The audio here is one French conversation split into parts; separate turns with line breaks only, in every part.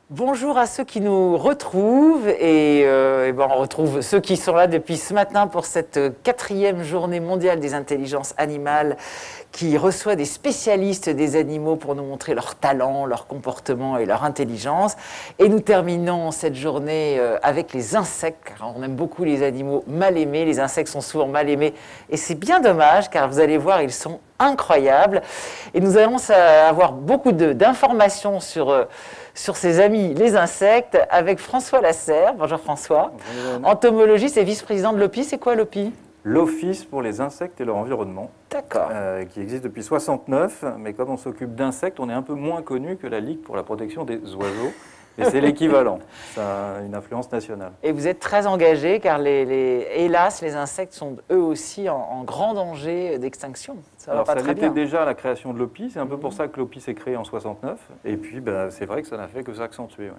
Bonjour à ceux qui nous retrouvent on retrouve ceux qui sont là depuis ce matin pour cette 4e journée mondiale des intelligences animales qui reçoit des spécialistes des animaux pour nous montrer leur talent, leur comportement et leur intelligence. Et nous terminons cette journée avec les insectes, car on aime beaucoup les animaux mal aimés. Les insectes sont souvent mal aimés et c'est bien dommage car vous allez voir, ils sont incroyables. Et nous allons avoir beaucoup d'informations sur ses amis les insectes avec François Lasserre. Bonjour François.
Bonjour.
Entomologiste et vice-président de l'OPI. C'est quoi l'OPI?
L'Office pour les insectes et leur environnement,
D'accord.
qui existe depuis 69, mais comme on s'occupe d'insectes, on est un peu moins connu que la Ligue pour la protection des oiseaux, et c'est l'équivalent, ça a une influence nationale.
Et vous êtes très engagé car hélas, les insectes sont eux aussi en grand danger d'extinction.
Alors ça l'était déjà à la création de l'OPI, c'est un peu pour ça que l'OPI s'est créé en 69, et puis c'est vrai que ça n'a fait que s'accentuer. Ouais.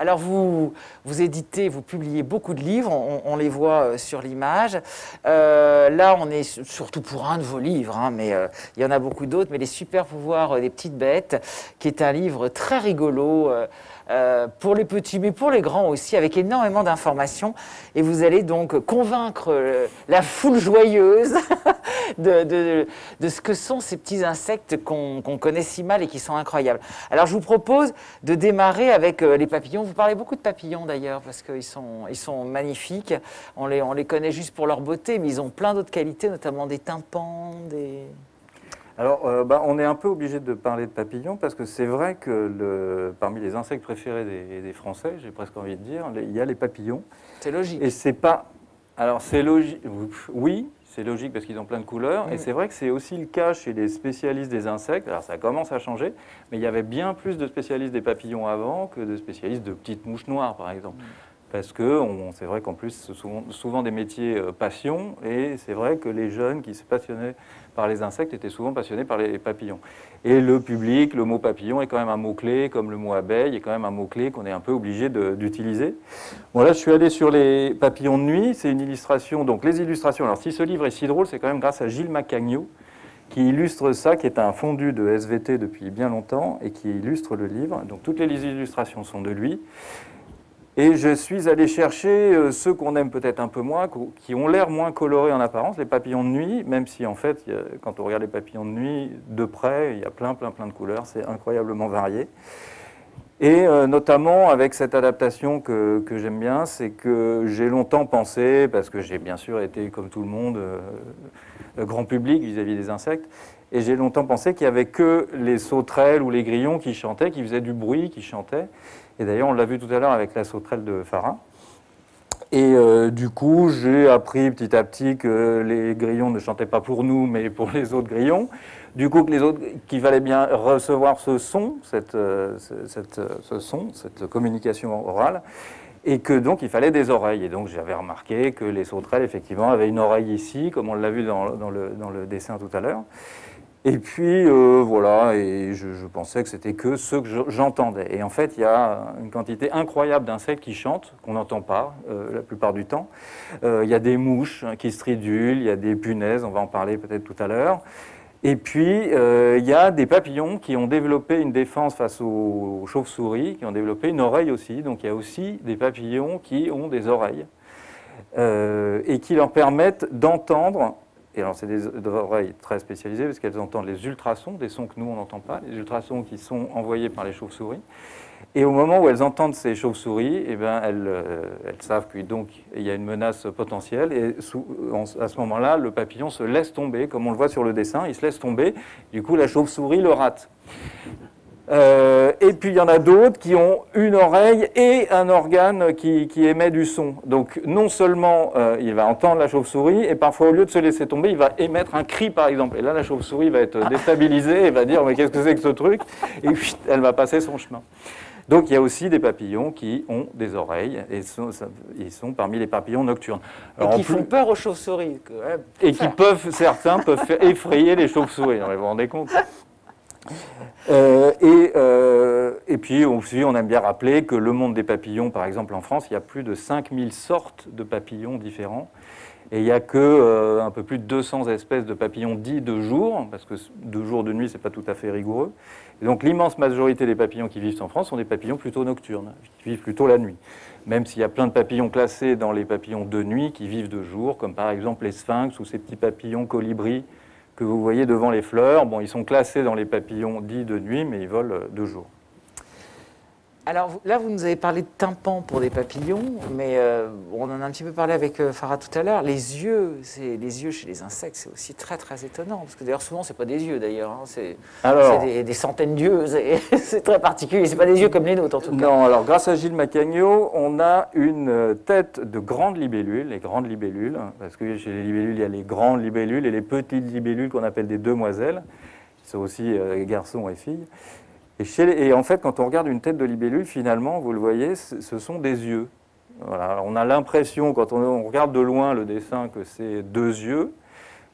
Alors vous éditez, vous publiez beaucoup de livres, on les voit sur l'image. Là, on est surtout pour un de vos livres, hein, mais il y en a beaucoup d'autres, mais Les super pouvoirs des petites bêtes, qui est un livre très rigolo pour les petits, mais pour les grands aussi, avec énormément d'informations. Et vous allez donc convaincre la foule joyeuse de ce que sont ces petits insectes qu'on connaît si mal et qui sont incroyables. Alors je vous propose de démarrer avec les papillons. Vous parlez beaucoup de papillons d'ailleurs, parce qu'ils sont magnifiques. On les connaît juste pour leur beauté, mais ils ont plein d'autres qualités, notamment des tympans, des...
Alors, on est un peu obligé de parler de papillons, parce que c'est vrai que parmi les insectes préférés des Français, j'ai presque envie de dire, il y a les papillons.
C'est logique.
Et c'est pas... Alors c'est logique, oui, c'est logique parce qu'ils ont plein de couleurs, et c'est vrai que c'est aussi le cas chez les spécialistes des insectes. Alors ça commence à changer, mais il y avait bien plus de spécialistes des papillons avant que de spécialistes de petites mouches noires, par exemple. Parce que c'est vrai qu'en plus, ce sont souvent des métiers passion, et c'est vrai que les jeunes qui se passionnaient par les insectes étaient souvent passionnés par les papillons. Et le public, le mot papillon est quand même un mot-clé, comme le mot abeille est quand même un mot-clé qu'on est un peu obligé d'utiliser. Bon, là, je suis allé sur les papillons de nuit, c'est une illustration. Donc les illustrations, alors si ce livre est si drôle, c'est quand même grâce à Gilles Macagno, qui illustre ça, qui est un fondu de SVT depuis bien longtemps, et qui illustre le livre. Donc toutes les illustrations sont de lui. Et je suis allé chercher ceux qu'on aime peut-être un peu moins, qui ont l'air moins colorés en apparence, les papillons de nuit, même si en fait, quand on regarde les papillons de nuit de près, il y a plein de couleurs, c'est incroyablement varié. Et notamment avec cette adaptation que j'aime bien, c'est que j'ai longtemps pensé, parce que j'ai bien sûr été comme tout le monde, grand public vis-à-vis des insectes, et j'ai longtemps pensé qu'il n'y avait que les sauterelles ou les grillons qui chantaient, qui faisaient du bruit, qui chantaient. Et d'ailleurs, on l'a vu tout à l'heure avec la sauterelle de Farin. Et du coup, j'ai appris petit à petit que les grillons ne chantaient pas pour nous, mais pour les autres grillons. Du coup, qu'il fallait bien recevoir ce son, cette communication orale, et que donc il fallait des oreilles. Et donc j'avais remarqué que les sauterelles, effectivement, avaient une oreille ici, comme on l'a vu dans le dessin tout à l'heure. Et puis, voilà, et je pensais que c'était que ceux que j'entendais. Et en fait, il y a une quantité incroyable d'insectes qui chantent, qu'on n'entend pas la plupart du temps. Il y a des mouches qui stridulent, il y a des punaises, on va en parler peut-être tout à l'heure. Et puis, il y a des papillons qui ont développé une défense face aux chauves-souris, qui ont développé une oreille aussi. Donc, il y a aussi des papillons qui ont des oreilles et qui leur permettent d'entendre. Et alors, c'est des oreilles très spécialisées parce qu'elles entendent les ultrasons, des sons que nous, on n'entend pas, les ultrasons qui sont envoyés par les chauves-souris. Et au moment où elles entendent ces chauves-souris, eh ben, elles savent qu'il y a une menace potentielle. Et à ce moment-là, le papillon se laisse tomber, comme on le voit sur le dessin, il se laisse tomber. Du coup, la chauve-souris le rate. Et puis il y en a d'autres qui ont une oreille et un organe qui émet du son. Donc non seulement il va entendre la chauve-souris, et parfois au lieu de se laisser tomber, il va émettre un cri par exemple. Et là la chauve-souris va être déstabilisée et va dire mais qu'est-ce que c'est que ce truc? Et puis elle va passer son chemin. Donc il y a aussi des papillons qui ont des oreilles, et ils sont parmi les papillons nocturnes.
Alors, et qui font peur aux chauves-souris.
Et qui certains peuvent effrayer les chauves-souris, vous vous rendez compte? Et puis aussi, on aime bien rappeler que le monde des papillons, par exemple en France, il y a plus de 5000 sortes de papillons différents. Et il n'y a que un peu plus de 200 espèces de papillons dits de jour, parce que de jour, de nuit, ce n'est pas tout à fait rigoureux. Et donc l'immense majorité des papillons qui vivent en France sont des papillons plutôt nocturnes, qui vivent plutôt la nuit. Même s'il y a plein de papillons classés dans les papillons de nuit qui vivent de jour, comme par exemple les sphinx ou ces petits papillons colibris que vous voyez devant les fleurs. Bon, ils sont classés dans les papillons dits de nuit, mais ils volent de jour.
Alors là, vous nous avez parlé de tympan pour des papillons, mais on en a un petit peu parlé avec Farah tout à l'heure. Les yeux chez les insectes, c'est aussi très très étonnant, parce que d'ailleurs souvent c'est pas des yeux d'ailleurs, hein, c'est des centaines d'yeux, c'est très particulier. C'est pas des yeux comme les nôtres en tout cas.
Non, alors grâce à Gilles Macagno, on a une tête de grande libellule, les grandes libellules, parce que chez les libellules il y a les grandes libellules et les petites libellules qu'on appelle des demoiselles, qui sont aussi garçons et filles. Et en fait, quand on regarde une tête de libellule, finalement, vous le voyez, ce sont des yeux. Voilà. On a l'impression, quand on regarde de loin le dessin, que c'est deux yeux.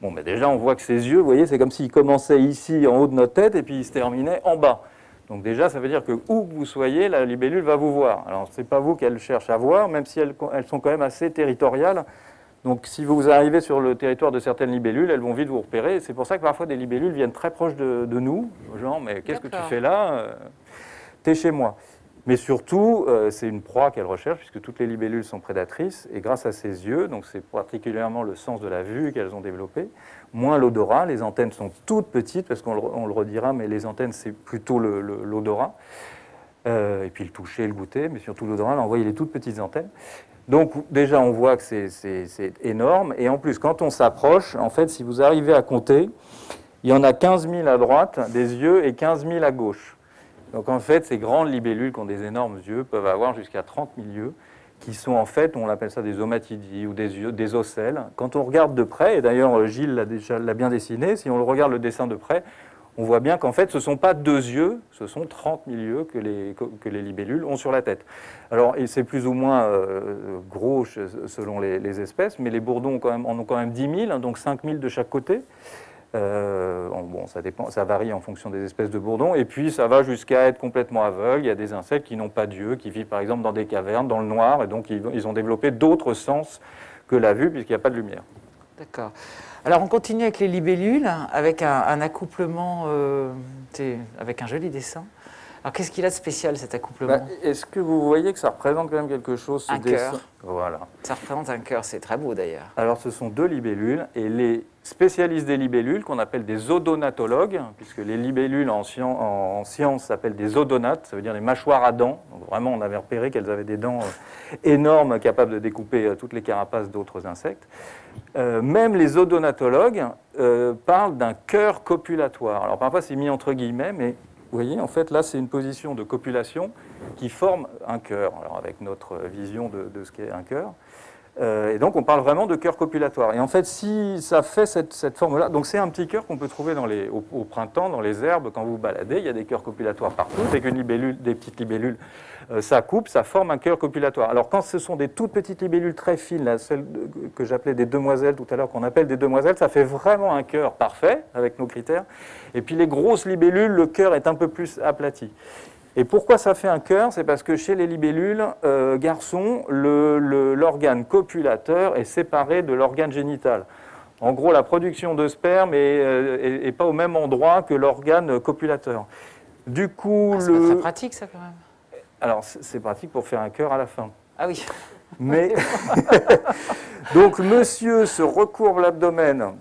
Bon, mais déjà, on voit que ces yeux, vous voyez, c'est comme s'ils commençaient ici, en haut de notre tête, et puis ils se terminaient en bas. Donc déjà, ça veut dire que où que vous soyez, la libellule va vous voir. Alors, ce n'est pas vous qu'elle cherche à voir, même si elles sont quand même assez territoriales. Donc si vous arrivez sur le territoire de certaines libellules, elles vont vite vous repérer. C'est pour ça que parfois des libellules viennent très proches de nous, genre mais qu'est-ce que tu fais là? T'es chez moi. Mais surtout, c'est une proie qu'elles recherchent, puisque toutes les libellules sont prédatrices, et grâce à ses yeux, donc c'est particulièrement le sens de la vue qu'elles ont développé, moins l'odorat. Les antennes sont toutes petites, parce qu'on le redira, mais les antennes c'est plutôt l'odorat, et puis le toucher, le goûter, mais surtout l'odorat. Là, on voit les toutes petites antennes. Donc déjà, on voit que c'est énorme. Et en plus, quand on s'approche, en fait, si vous arrivez à compter, il y en a 15 000 à droite des yeux et 15 000 à gauche. Donc en fait, ces grandes libellules qui ont des énormes yeux peuvent avoir jusqu'à 30 000 yeux, qui sont en fait, on appelle ça des ommatidies ou des ocelles. Quand on regarde de près, et d'ailleurs Gilles l'a bien dessiné, si on regarde le dessin de près, on voit bien qu'en fait, ce ne sont pas deux yeux, ce sont 30 000 yeux que les libellules ont sur la tête. Alors, c'est plus ou moins gros selon les espèces, mais les bourdons en ont quand même 10 000, donc 5 000 de chaque côté. Bon, ça dépend, ça varie en fonction des espèces de bourdons, et puis ça va jusqu'à être complètement aveugle. Il y a des insectes qui n'ont pas d'yeux, qui vivent par exemple dans des cavernes, dans le noir, et donc ils ont développé d'autres sens que la vue, puisqu'il n'y a pas de lumière.
D'accord. Alors on continue avec les libellules, avec un accouplement, avec un joli dessin. Alors qu'est-ce qu'il a de spécial cet accouplement?
Est-ce que vous voyez que ça représente quand même quelque chose, ce dessin?
Cœur.
Voilà.
Ça représente un cœur, c'est très beau d'ailleurs.
Alors ce sont deux libellules, et les spécialistes des libellules, qu'on appelle des odonatologues, puisque les libellules en science s'appellent des odonates, ça veut dire les mâchoires à dents. Donc vraiment, on avait repéré qu'elles avaient des dents énormes, capables de découper toutes les carapaces d'autres insectes. Même les odonatologues parlent d'un cœur copulatoire. Alors parfois c'est mis entre guillemets, mais vous voyez, en fait là c'est une position de copulation qui forme un cœur, alors avec notre vision de ce qu'est un cœur. Et donc on parle vraiment de cœur copulatoire. Et en fait, si ça fait cette forme-là, donc c'est un petit cœur qu'on peut trouver au printemps, dans les herbes, quand vous baladez, il y a des cœurs copulatoires partout. Dès qu'une libellule, des petites libellules, ça coupe, ça forme un cœur copulatoire. Alors quand ce sont des toutes petites libellules très fines, là, celles que j'appelais des demoiselles tout à l'heure, qu'on appelle des demoiselles, ça fait vraiment un cœur parfait, avec nos critères. Et puis les grosses libellules, le cœur est un peu plus aplati. Et pourquoi ça fait un cœur? C'est parce que chez les libellules garçons, l'organe copulateur est séparé de l'organe génital. En gros, la production de sperme n'est pas au même endroit que l'organe copulateur. Du coup,
c'est pas très pratique ça quand même.
Alors, c'est pratique pour faire un cœur à la fin.
Ah oui.
Mais donc, monsieur se recourbe l'abdomen.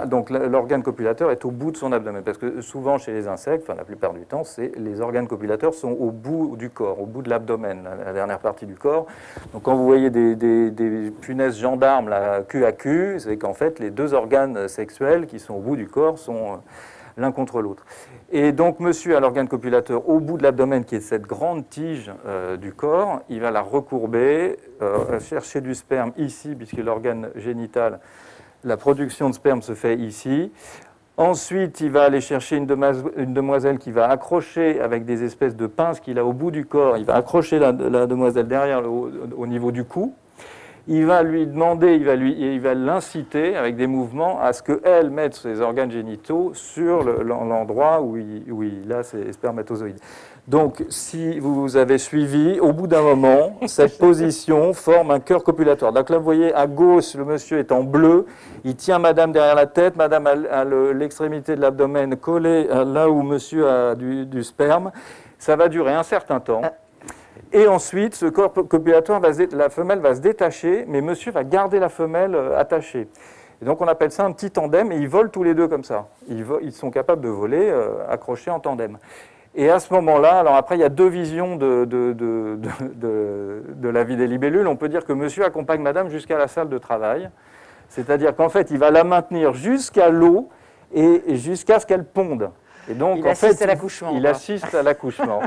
Donc l'organe copulateur est au bout de son abdomen, parce que souvent chez les insectes, enfin la plupart du temps, les organes copulateurs sont au bout du corps, au bout de l'abdomen, la dernière partie du corps. Donc quand vous voyez des punaises gendarmes, là, cul à cul, c'est qu'en fait les deux organes sexuels qui sont au bout du corps sont l'un contre l'autre. Et donc monsieur a l'organe copulateur au bout de l'abdomen, qui est cette grande tige du corps, il va la recourber, chercher du sperme ici, puisque l'organe génital, la production de sperme se fait ici. Ensuite, il va aller chercher une demoiselle qui va accrocher avec des espèces de pinces qu'il a au bout du corps. Il va accrocher la demoiselle derrière au niveau du cou. il va lui demander, il va l'inciter avec des mouvements à ce qu'elle mette ses organes génitaux sur l'endroit où il a ses spermatozoïdes. Donc, si vous avez suivi, au bout d'un moment, cette position forme un cœur copulatoire. Donc là, vous voyez, à gauche, le monsieur est en bleu, il tient madame derrière la tête, madame a l'extrémité de l'abdomen collée là où monsieur a du sperme. Ça va durer un certain temps. Et ensuite, ce corps copulatoire, la femelle va se détacher, mais monsieur va garder la femelle attachée. Et donc, on appelle ça un petit tandem, et ils volent tous les deux comme ça. Ils sont capables de voler accrochés en tandem. Et à ce moment-là, alors après, il y a deux visions de la vie des libellules. On peut dire que monsieur accompagne madame jusqu'à la salle de travail. C'est-à-dire qu'en fait, il va la maintenir jusqu'à l'eau et jusqu'à ce qu'elle ponde. Et donc,
il assiste à l'accouchement.
Il assiste à l'accouchement.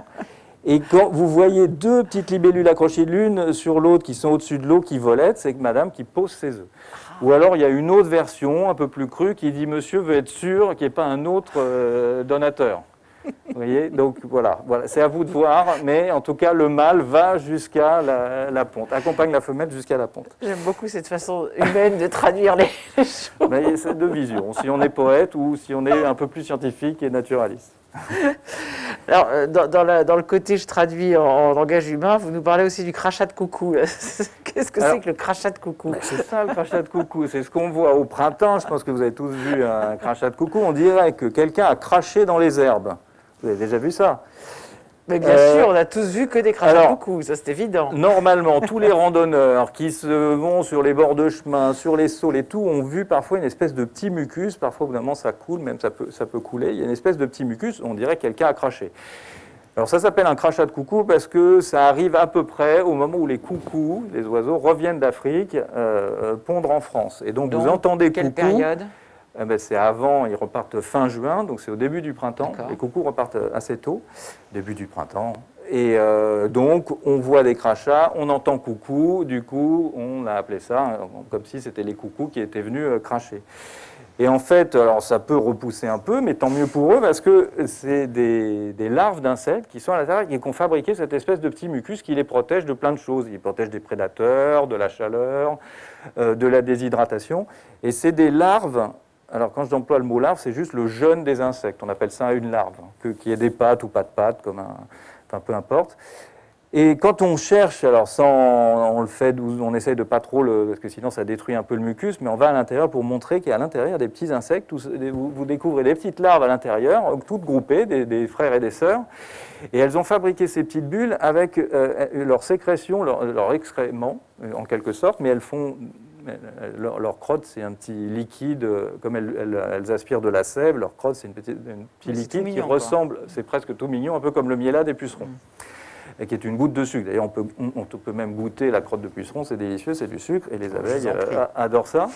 Et quand vous voyez deux petites libellules accrochées l'une sur l'autre qui sont au-dessus de l'eau, qui volettent, c'est que madame qui pose ses œufs. Ou alors il y a une autre version, un peu plus crue, qui dit monsieur veut être sûr qu'il n'y ait pas un autre donateur. Vous voyez, donc voilà, c'est à vous de voir, mais en tout cas le mâle va jusqu'à la ponte, accompagne la femelle jusqu'à la ponte.
J'aime beaucoup cette façon humaine de traduire les choses.
Mais c'est deux visions, si on est poète ou si on est un peu plus scientifique et naturaliste.
Alors, dans le côté je traduis en langage humain, vous nous parlez aussi du crachat de coucou. Qu'est-ce que c'est que le crachat de coucou?
C'est ça le crachat de coucou, c'est ce qu'on voit au printemps. Je pense que vous avez tous vu un crachat de coucou. On dirait que quelqu'un a craché dans les herbes. Vous avez déjà vu ça?
Mais bien sûr, on a tous vu que des crachats de coucou, ça c'est évident.
Normalement, tous les randonneurs qui se vont sur les bords de chemin, sur les saules et tout, ont vu parfois une espèce de petit mucus. Parfois, évidemment, ça coule, même ça peut couler. Il y a une espèce de petit mucus, on dirait que quelqu'un a craché. Alors ça s'appelle un crachat de coucou parce que ça arrive à peu près au moment où les coucous, les oiseaux, reviennent d'Afrique pondre en France. Et donc vous entendez
quelle
coucou.
Période?
Eh ben, c'est avant, ils repartent fin juin, donc c'est au début du printemps. Les coucous repartent assez tôt, début du printemps. Et donc, on voit des crachats, on entend coucou, du coup, on a appelé ça comme si c'était les coucous qui étaient venus cracher. Et en fait, alors ça peut repousser un peu, mais tant mieux pour eux, parce que c'est des larves d'insectes qui sont à l'intérieur et qui ont fabriqué cette espèce de petit mucus qui les protège de plein de choses. Ils protègent des prédateurs, de la chaleur, de la déshydratation. Et c'est des larves. Alors, quand j'emploie le mot larve, c'est juste le jeune des insectes. On appelle ça une larve, qui ait des pattes ou pas de pattes, enfin, peu importe. Et quand on cherche, alors on le fait, on essaye de pas trop, parce que sinon ça détruit un peu le mucus, mais on va à l'intérieur pour montrer qu'à l'intérieur, des petits insectes, vous découvrez des petites larves à l'intérieur, toutes groupées, des frères et des sœurs, et elles ont fabriqué ces petites bulles avec leur sécrétion, leur excrément, en quelque sorte, mais elles font... Leur crotte, c'est un petit liquide, comme elles aspirent de la sève, leur crotte, c'est un petit liquide qui ressemble, c'est presque tout mignon, un peu comme le miella des pucerons, et qui est une goutte de sucre. D'ailleurs, on peut même goûter la crotte de puceron, c'est délicieux, c'est du sucre, et les abeilles adorent ça.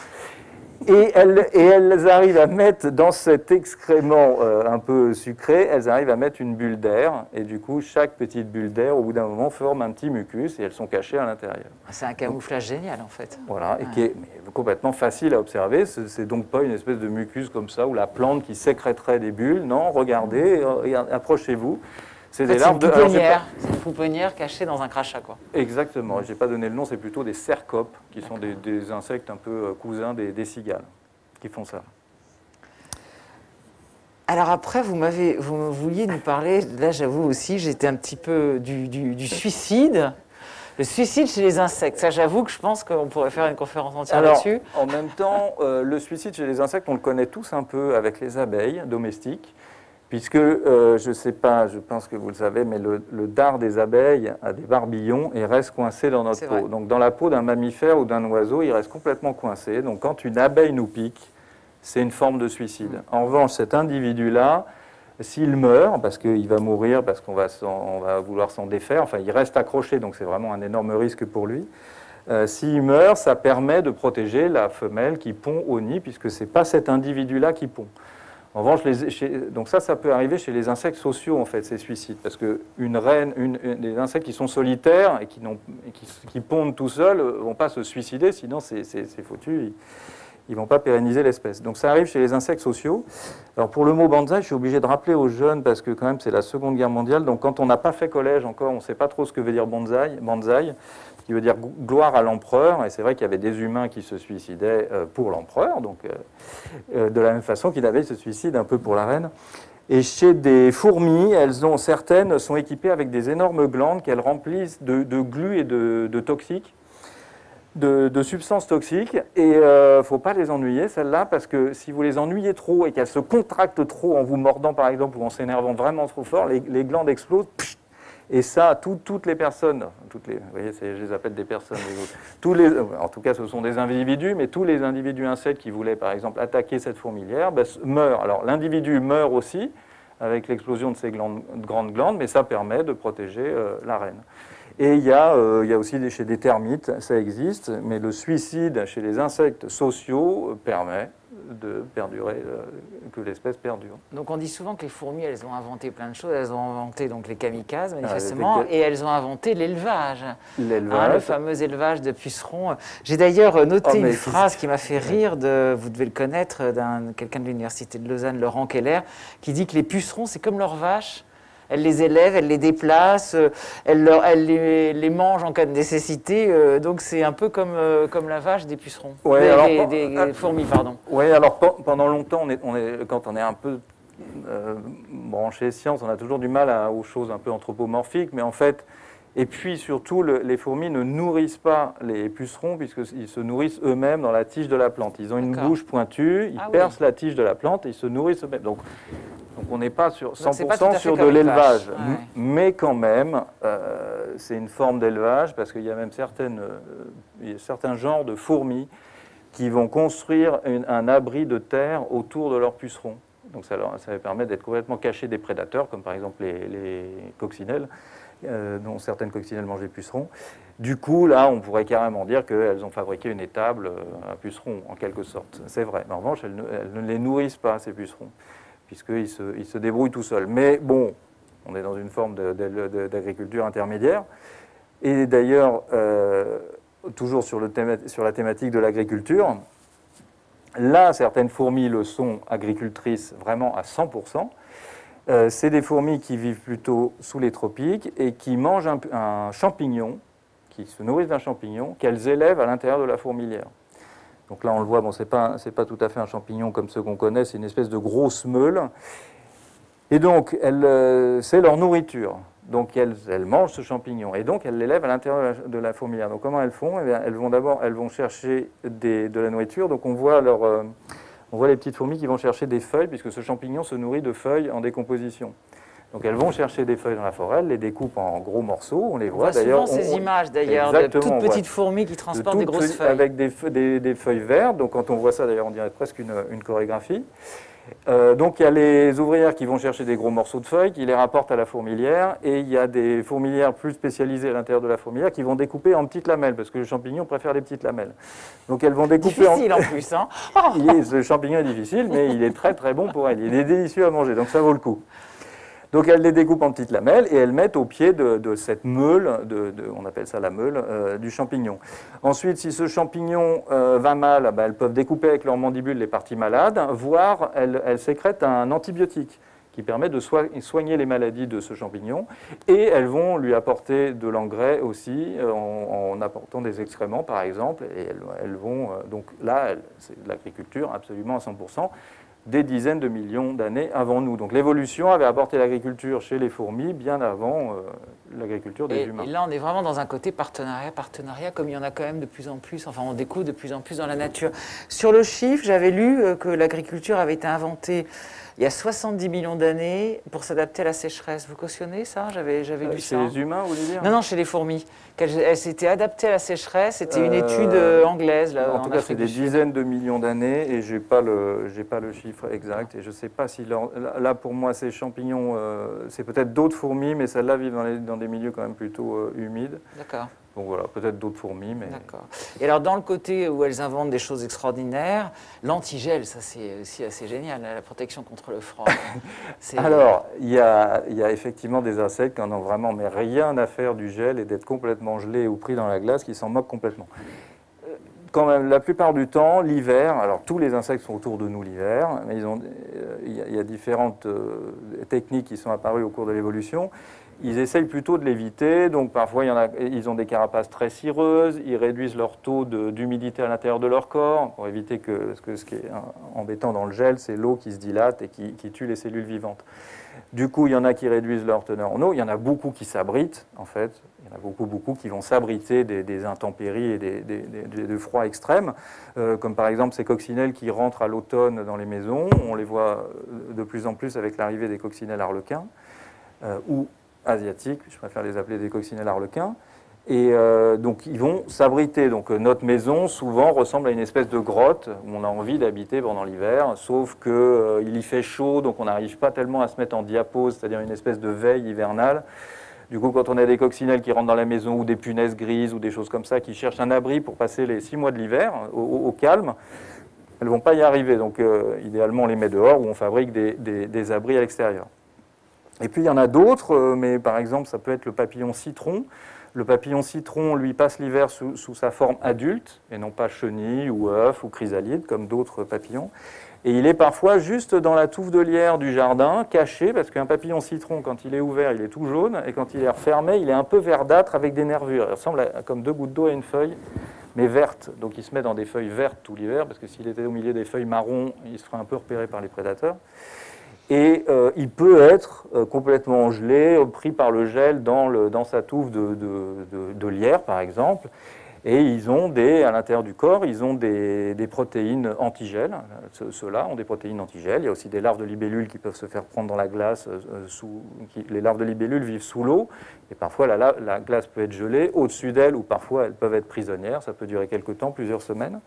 Et elles arrivent à mettre dans cet excrément un peu sucré, elles arrivent à mettre une bulle d'air. Et du coup, chaque petite bulle d'air, au bout d'un moment, forme un petit mucus et elles sont cachées à l'intérieur.
C'est un camouflage génial, en fait.
Voilà, et qui est complètement facile à observer. C'est donc pas une espèce de mucus comme ça, ou la plante qui sécréterait des bulles. Non, regardez, approchez-vous. C'est des larves de...
C'est une pouponnière cachée dans un crachat, quoi.
Exactement. Je n'ai pas donné le nom, c'est plutôt des cercopes, qui sont des insectes un peu cousins des cigales, qui font ça.
Alors après, vous vouliez nous parler, là j'avoue aussi, j'étais un petit peu du suicide. Le suicide chez les insectes, ça j'avoue que je pense qu'on pourrait faire une conférence entière là-dessus.
En même temps, le suicide chez les insectes, on le connaît tous un peu avec les abeilles domestiques. Puisque, je ne sais pas, je pense que vous le savez, mais le dard des abeilles a des barbillons et reste coincé dans notre peau.
Vrai.
Donc dans la peau d'un mammifère ou d'un oiseau, il reste complètement coincé. Donc quand une abeille nous pique, c'est une forme de suicide. En revanche, cet individu-là, s'il meurt, parce qu'il va mourir, parce qu'on va vouloir s'en défaire, enfin il reste accroché, donc c'est vraiment un énorme risque pour lui. S'il meurt, ça permet de protéger la femelle qui pond au nid, puisque ce n'est pas cet individu-là qui pond. En revanche, donc ça peut arriver chez les insectes sociaux, en fait, ces suicides. Parce qu'une reine, des insectes qui sont solitaires et qui pondent tout seuls ne vont pas se suicider, sinon c'est foutu. ils ne vont pas pérenniser l'espèce. Donc ça arrive chez les insectes sociaux. Alors pour le mot bonsaï, je suis obligé de rappeler aux jeunes, parce que quand même c'est la Seconde Guerre mondiale, donc quand on n'a pas fait collège encore, on ne sait pas trop ce que veut dire bonsaï, qui veut dire gloire à l'empereur, et c'est vrai qu'il y avait des humains qui se suicidaient pour l'empereur, donc de la même façon qu'il avait ce suicide un peu pour la reine. Et chez des fourmis, certaines sont équipées avec des énormes glandes qu'elles remplissent de glu et de toxiques, de substances toxiques. Et il ne faut pas les ennuyer, celles-là, parce que si vous les ennuyez trop et qu'elles se contractent trop en vous mordant, par exemple, ou en s'énervant vraiment trop fort, les glandes explosent. Et ça, toutes les personnes, vous voyez, je les appelle des personnes, en tout cas ce sont des individus, mais tous les individus insectes qui voulaient par exemple attaquer cette fourmilière meurent. Alors l'individu meurt aussi avec l'explosion de ces grandes glandes, mais ça permet de protéger la reine. Et il y a aussi chez des termites, ça existe, mais le suicide chez les insectes sociaux permet de perdurer, que l'espèce perdure.
Donc on dit souvent que les fourmis, elles ont inventé plein de choses. Elles ont inventé donc les kamikazes, manifestement, et elles ont inventé l'élevage.
L'élevage.
Le fameux élevage de pucerons. J'ai d'ailleurs noté une phrase qui m'a fait rire, vous devez le connaître, quelqu'un de l'université de Lausanne, Laurent Keller, qui dit que les pucerons, c'est comme leurs vaches. Elle les élève, elle les déplace, elle les mange en cas de nécessité. Donc c'est un peu comme la vache des pucerons, des fourmis, pardon.
Oui, alors pendant longtemps, quand on est un peu branché science, on a toujours du mal aux choses un peu anthropomorphiques, mais en fait, et puis surtout, les fourmis ne nourrissent pas les pucerons puisqu'ils se nourrissent eux-mêmes dans la tige de la plante. Ils ont une bouche pointue, ils percent la tige de la plante et ils se nourrissent eux-mêmes. Donc on n'est pas sur 100% sur de l'élevage, mais quand même, c'est une forme d'élevage parce qu'il y a même certains genres de fourmis qui vont construire un abri de terre autour de leurs pucerons. Donc ça leur permet d'être complètement cachés des prédateurs, comme par exemple les coccinelles, dont certaines coccinelles mangent les pucerons. Du coup, là, on pourrait carrément dire qu'elles ont fabriqué une étable à pucerons, en quelque sorte. C'est vrai. Mais en revanche, elles ne les nourrissent pas, ces pucerons, puisqu'ils se débrouillent tout seuls. Mais bon, on est dans une forme d'agriculture intermédiaire. Et d'ailleurs, toujours sur la thématique de l'agriculture, là, certaines fourmis le sont agricultrices vraiment à 100%. C'est des fourmis qui vivent plutôt sous les tropiques et qui mangent un champignon, qui se nourrissent d'un champignon qu'elles élèvent à l'intérieur de la fourmilière. Donc là, on le voit, bon, c'est pas tout à fait un champignon comme ceux qu'on connaît, c'est une espèce de grosse meule. Et donc, c'est leur nourriture. Donc, elles mangent ce champignon. Et donc, elles l'élèvent à l'intérieur de la fourmilière. Donc, comment elles font? Eh bien, elles vont chercher de la nourriture. Donc, on voit les petites fourmis qui vont chercher des feuilles, puisque ce champignon se nourrit de feuilles en décomposition. Donc elles vont chercher des feuilles dans la forêt, elles les découpent en gros morceaux, on les voit d'ailleurs.
On voit souvent ces images d'ailleurs de toutes petites fourmis qui transportent des grosses feuilles.
Avec des feuilles vertes, donc quand on voit ça d'ailleurs on dirait presque une chorégraphie. Donc il y a les ouvrières qui vont chercher des gros morceaux de feuilles, qui les rapportent à la fourmilière, et il y a des fourmilières plus spécialisées à l'intérieur de la fourmilière qui vont découper en petites lamelles, parce que le champignon préfère les petites lamelles. Donc elles vont découper
difficile en plus, hein.
Ce champignon est difficile, mais il est très très bon pour elles. Il est délicieux à manger, donc ça vaut le coup. Donc elles les découpent en petites lamelles et elles mettent au pied de cette meule, on appelle ça la meule, du champignon. Ensuite, si ce champignon va mal, elles peuvent découper avec leur mandibule les parties malades, voire elles sécrètent un antibiotique qui permet de soigner les maladies de ce champignon. Et elles vont lui apporter de l'engrais aussi, en apportant des excréments par exemple. Et elles vont, donc là, c'est de l'agriculture absolument à 100%. Des dizaines de millions d'années avant nous. Donc l'évolution avait apporté l'agriculture chez les fourmis bien avant l'agriculture des humains.
Et là, on est vraiment dans un côté partenariat, comme il y en a quand même de plus en plus, enfin on découvre de plus en plus dans la nature. Sur le chiffre, j'avais lu que l'agriculture avait été inventée il y a 70 millions d'années pour s'adapter à la sécheresse. Vous cautionnez ça? J'avais lu ça.
Chez les humains, vous voulez dire?
Non, chez les fourmis. Elles s'étaient adaptées à la sécheresse. C'était une étude anglaise. Là,
en tout cas, c'est des dizaines de millions d'années et je n'ai pas le chiffre exact. Et je ne sais pas si là, pour moi, ces champignons, c'est peut-être d'autres fourmis, mais celles-là vivent dans des milieux quand même plutôt humides.
D'accord.
Donc voilà, peut-être d'autres fourmis, mais...
D'accord. Et alors, dans le côté où elles inventent des choses extraordinaires, l'antigel, ça c'est aussi assez génial, la protection contre le froid.
Alors, il y a effectivement des insectes qui n'en ont vraiment mais rien à faire du gel et d'être complètement gelés ou pris dans la glace, qui s'en moquent complètement. quand même, la plupart du temps, l'hiver, alors tous les insectes sont autour de nous l'hiver, mais il y a différentes techniques qui sont apparues au cours de l'évolution. Ils essayent plutôt de l'éviter, donc parfois ils ont des carapaces très cireuses, ils réduisent leur taux d'humidité à l'intérieur de leur corps pour éviter ce qui est embêtant dans le gel, c'est l'eau qui se dilate et qui tue les cellules vivantes. Du coup, il y en a qui réduisent leur teneur en eau, il y en a beaucoup qui s'abritent, en fait. Il y en a beaucoup qui vont s'abriter des intempéries et des froids extrêmes, comme par exemple ces coccinelles qui rentrent à l'automne dans les maisons. On les voit de plus en plus avec l'arrivée des coccinelles arlequins, ou asiatiques, je préfère les appeler des coccinelles arlequins. Et donc ils vont s'abriter. Donc notre maison souvent ressemble à une espèce de grotte où on a envie d'habiter pendant l'hiver, sauf qu'il y fait chaud, donc on n'arrive pas tellement à se mettre en diapause, c'est-à-dire une espèce de veille hivernale. Du coup, quand on a des coccinelles qui rentrent dans la maison ou des punaises grises ou des choses comme ça qui cherchent un abri pour passer les 6 mois de l'hiver au calme, elles ne vont pas y arriver. Donc idéalement, on les met dehors ou on fabrique des abris à l'extérieur. Et puis il y en a d'autres, mais par exemple, ça peut être le papillon citron. Le papillon citron, lui, passe l'hiver sous sa forme adulte, et non pas chenille ou œuf ou chrysalide, comme d'autres papillons. Et il est parfois juste dans la touffe de lierre du jardin, caché, parce qu'un papillon citron, quand il est ouvert, il est tout jaune, et quand il est refermé, il est un peu verdâtre avec des nervures. Il ressemble comme 2 gouttes d'eau à une feuille, mais verte. Donc il se met dans des feuilles vertes tout l'hiver, parce que s'il était au milieu des feuilles marron, il se ferait un peu repérer par les prédateurs. Et il peut être complètement gelé, pris par le gel dans sa touffe de lierre, par exemple. Et ils ont à l'intérieur du corps, ils ont des protéines antigel. Ceux-là ont des protéines antigel. Il y a aussi des larves de libellules qui peuvent se faire prendre dans la glace. Les larves de libellules vivent sous l'eau. Et parfois, la glace peut être gelée au-dessus d'elles, ou parfois elles peuvent être prisonnières. Ça peut durer quelques temps, plusieurs semaines.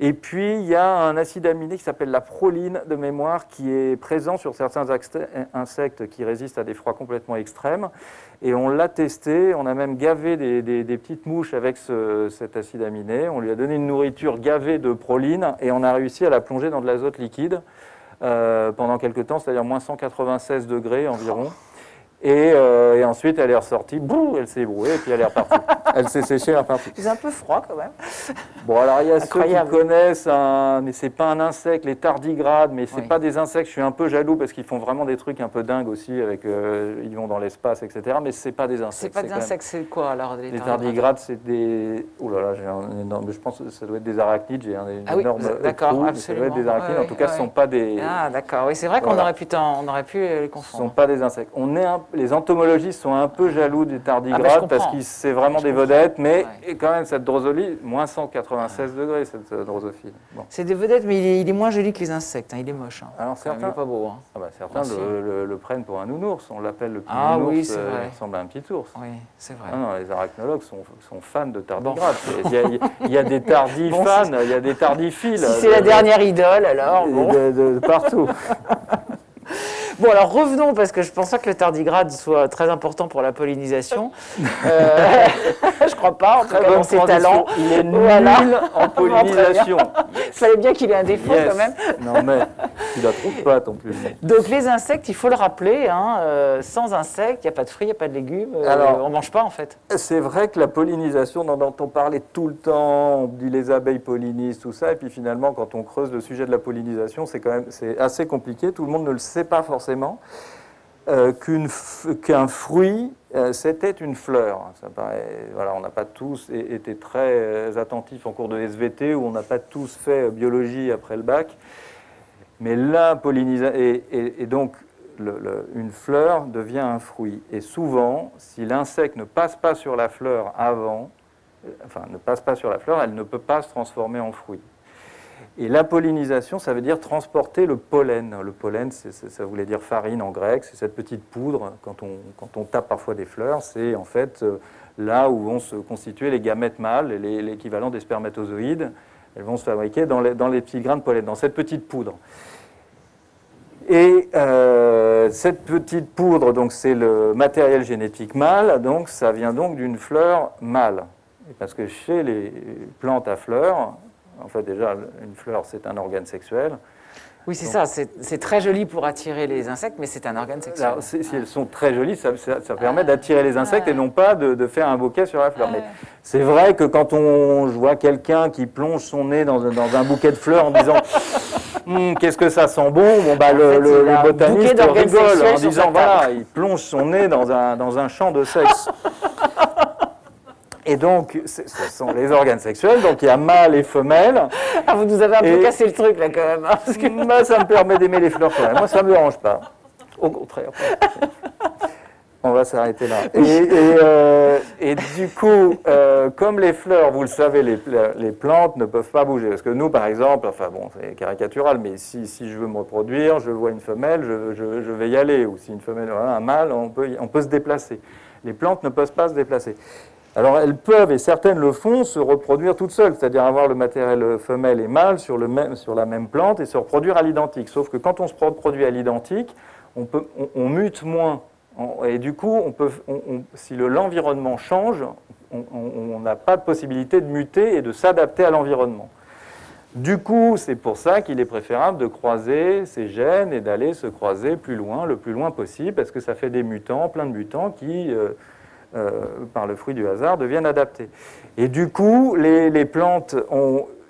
Et puis, il y a un acide aminé qui s'appelle la proline de mémoire qui est présent sur certains insectes qui résistent à des froids complètement extrêmes. Et on l'a testé, on a même gavé des petites mouches avec cet acide aminé. On lui a donné une nourriture gavée de proline et on a réussi à la plonger dans de l'azote liquide pendant quelques temps, c'est-à-dire moins 196 degrés environ. Et ensuite, elle est ressortie, bouh, elle s'est ébrouée, et puis elle est repartie. Elle s'est séchée, elle est repartie.
C'est un peu froid quand même.
Bon, alors il y a ceux qui connaissent, mais c'est pas un insecte, les tardigrades, mais c'est pas des insectes. Je suis un peu jaloux parce qu'ils font vraiment des trucs un peu dingues aussi, ils vont dans l'espace, etc. Mais c'est pas des insectes.
C'est pas des insectes, c'est quoi alors
les tardigrades, c'est des. Oh là là, j'ai un énorme. Je pense que ça doit être des arachnides. J'ai un énorme.
D'accord,
ça doit être des arachnides. En tout cas, ce sont pas des.
Ah, d'accord. Oui, c'est vrai qu'on aurait pu les confondre.
Ce ne sont pas des insectes. Les entomologistes sont un peu jaloux des tardigrades parce que c'est vraiment des vedettes, mais quand même, cette drosophile, moins 196 degrés, cette drosophile. Bon.
C'est des vedettes, mais il est moins joli que les insectes, hein. Il est moche. Hein.
Alors certains,
il n'est pas beau. Hein.
Ah bah, certains le prennent pour un nounours, on l'appelle le petit nounours,
oui,
il ressemble à un petit ours.
Oui, c'est vrai.
Non, les arachnologues sont fans de tardigrades. Il y a des tardifans, il y a des tardiphiles.
Si c'est la dernière idole, alors. Bon.
De partout.
Bon, alors revenons, parce que je pense pas que le tardigrade soit très important pour la pollinisation. Je crois pas, en tout cas dans ses talents.
Il est nul en pollinisation.
Il fallait bien qu'il ait un défaut quand même.
Non mais, il a trop de pattes en plus.
Donc les insectes, il faut le rappeler, hein, sans insectes, il n'y a pas de fruits, il n'y a pas de légumes, on ne mange pas en fait.
C'est vrai que la pollinisation, on en entend parler tout le temps, on dit les abeilles pollinisent, tout ça, et puis finalement quand on creuse le sujet de la pollinisation, c'est assez compliqué, tout le monde ne le sait pas forcément. Qu'un fruit, c'était une fleur. Ça paraît, voilà, on n'a pas tous été très attentifs en cours de SVT, ou on n'a pas tous fait biologie après le bac. Mais la pollinisation, et donc une fleur devient un fruit. Et souvent, si l'insecte ne passe pas sur la fleur avant, ne passe pas sur la fleur, elle ne peut pas se transformer en fruit. Et la pollinisation, ça veut dire transporter le pollen. Le pollen, ça voulait dire farine en grec, c'est cette petite poudre, quand on tape parfois des fleurs, c'est en fait là où vont se constituer les gamètes mâles, l'équivalent des spermatozoïdes. Elles vont se fabriquer dans les petits grains de pollen, dans cette petite poudre. Et cette petite poudre, donc c'est le matériel génétique mâle, donc ça vient donc d'une fleur mâle. Parce que chez les plantes à fleurs, en fait, déjà, une fleur, c'est un organe sexuel.
Oui, c'est ça, c'est très joli pour attirer les insectes, mais c'est un organe sexuel.
Alors, si elles sont très jolies, ça permet d'attirer les insectes et non pas de faire un bouquet sur la fleur. Mais c'est vrai que quand je vois quelqu'un qui plonge son nez dans un bouquet de fleurs en disant qu'est-ce que ça sent bon, le botaniste rigole en disant voilà, il plonge son nez dans un champ de sexe. Et donc, ce sont les organes sexuels, donc il y a mâle et femelle.
Ah, vous nous avez un peu cassé le truc là quand même. Hein, parce que...
ça me permet d'aimer les fleurs quand même. Moi, ça ne me dérange pas. Au contraire. On va s'arrêter là. Et du coup, comme les fleurs, vous le savez, les plantes ne peuvent pas bouger. Parce que nous, par exemple, enfin bon, c'est caricatural, mais si je veux me reproduire, je vois une femelle, je vais y aller. Ou si une femelle, un mâle, on peut se déplacer. Les plantes ne peuvent pas se déplacer. Alors elles peuvent, et certaines le font, se reproduire toutes seules, c'est-à-dire avoir le matériel femelle et mâle sur la même plante et se reproduire à l'identique. Sauf que quand on se reproduit à l'identique, on mute moins. Et du coup, si l'environnement change, on n'a pas de possibilité de muter et de s'adapter à l'environnement. Du coup, c'est pour ça qu'il est préférable de croiser ces gènes et d'aller se croiser plus loin, le plus loin possible, parce que ça fait des mutants, plein de mutants qui... par le fruit du hasard, deviennent adaptés. Et du coup, les plantes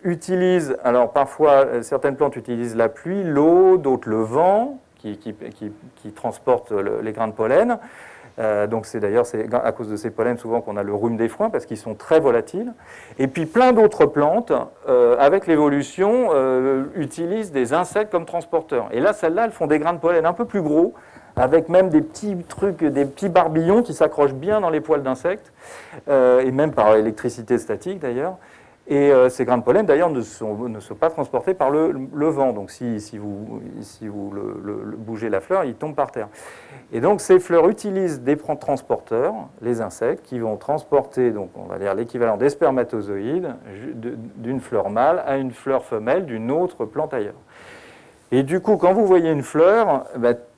utilisent, alors parfois, certaines plantes utilisent la pluie, l'eau, d'autres le vent, qui transportent les grains de pollen. Donc c'est d'ailleurs à cause de ces pollens souvent qu'on a le rhume des foins, parce qu'ils sont très volatiles. Et puis plein d'autres plantes, avec l'évolution, utilisent des insectes comme transporteurs. Et là, celles-là, elles font des grains de pollen un peu plus gros, avec même des petits trucs, des petits barbillons qui s'accrochent bien dans les poils d'insectes, et même par électricité statique d'ailleurs. Et ces grains de pollen d'ailleurs ne sont pas transportés par le vent, donc si vous bougez la fleur, il tombe par terre. Et donc ces fleurs utilisent des transporteurs, les insectes, qui vont transporter, donc on va dire l'équivalent des spermatozoïdes, d'une fleur mâle à une fleur femelle d'une autre plante ailleurs. Et du coup, quand vous voyez une fleur,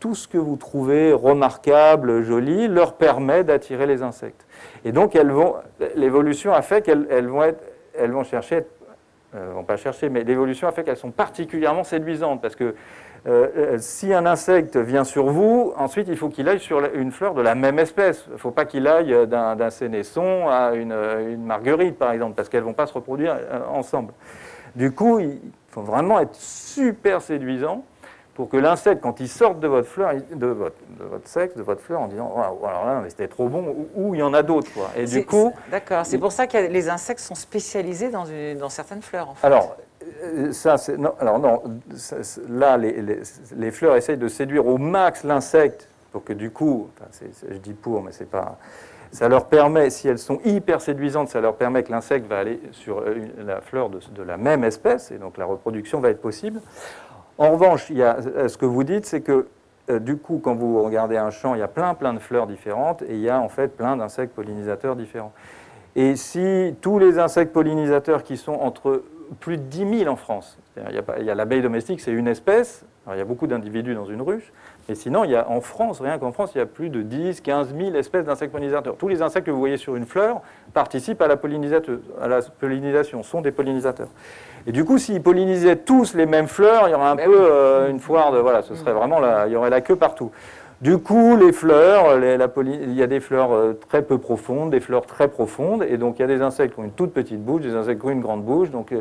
tout ce que vous trouvez remarquable, joli, leur permet d'attirer les insectes. Et donc, l'évolution a fait qu'elles vont chercher, vont pas chercher, mais l'évolution a fait qu'elles sont particulièrement séduisantes, parce que si un insecte vient sur vous, ensuite il faut qu'il aille sur une fleur de la même espèce. Il ne faut pas qu'il aille d'un sénesson à une marguerite, par exemple, parce qu'elles ne vont pas se reproduire ensemble. Du coup, il faut vraiment être super séduisant pour que l'insecte, quand il sorte de votre fleur, de votre sexe, de votre fleur, en disant oh, alors là, mais c'était trop bon, ou il y en a d'autres, quoi. Et du coup,
d'accord, c'est pour ça que les insectes sont spécialisés dans certaines fleurs, en fait.
Alors, là, les fleurs essayent de séduire au max l'insecte pour que du coup, je dis pour, mais c'est pas. Ça leur permet, si elles sont hyper séduisantes, ça leur permet que l'insecte va aller sur la fleur de la même espèce, et donc la reproduction va être possible. En revanche, ce que vous dites, c'est que du coup, quand vous regardez un champ, il y a plein de fleurs différentes, et il y a en fait plein d'insectes pollinisateurs différents. Et si tous les insectes pollinisateurs qui sont entre plus de 10 000 en France, il y a l'abeille domestique, c'est une espèce, alors il y a beaucoup d'individus dans une ruche, et sinon, il y a en France, rien qu'en France, il y a plus de 10 000, 15 000 espèces d'insectes pollinisateurs. Tous les insectes que vous voyez sur une fleur participent à la pollinisation, sont des pollinisateurs. Et du coup, s'ils pollinisaient tous les mêmes fleurs, il y aurait un peu une foire de... Voilà, ce serait vraiment il y aurait la queue partout. Du coup, les fleurs, il y a des fleurs très peu profondes, des fleurs très profondes, et donc il y a des insectes qui ont une toute petite bouche, des insectes qui ont une grande bouche. Donc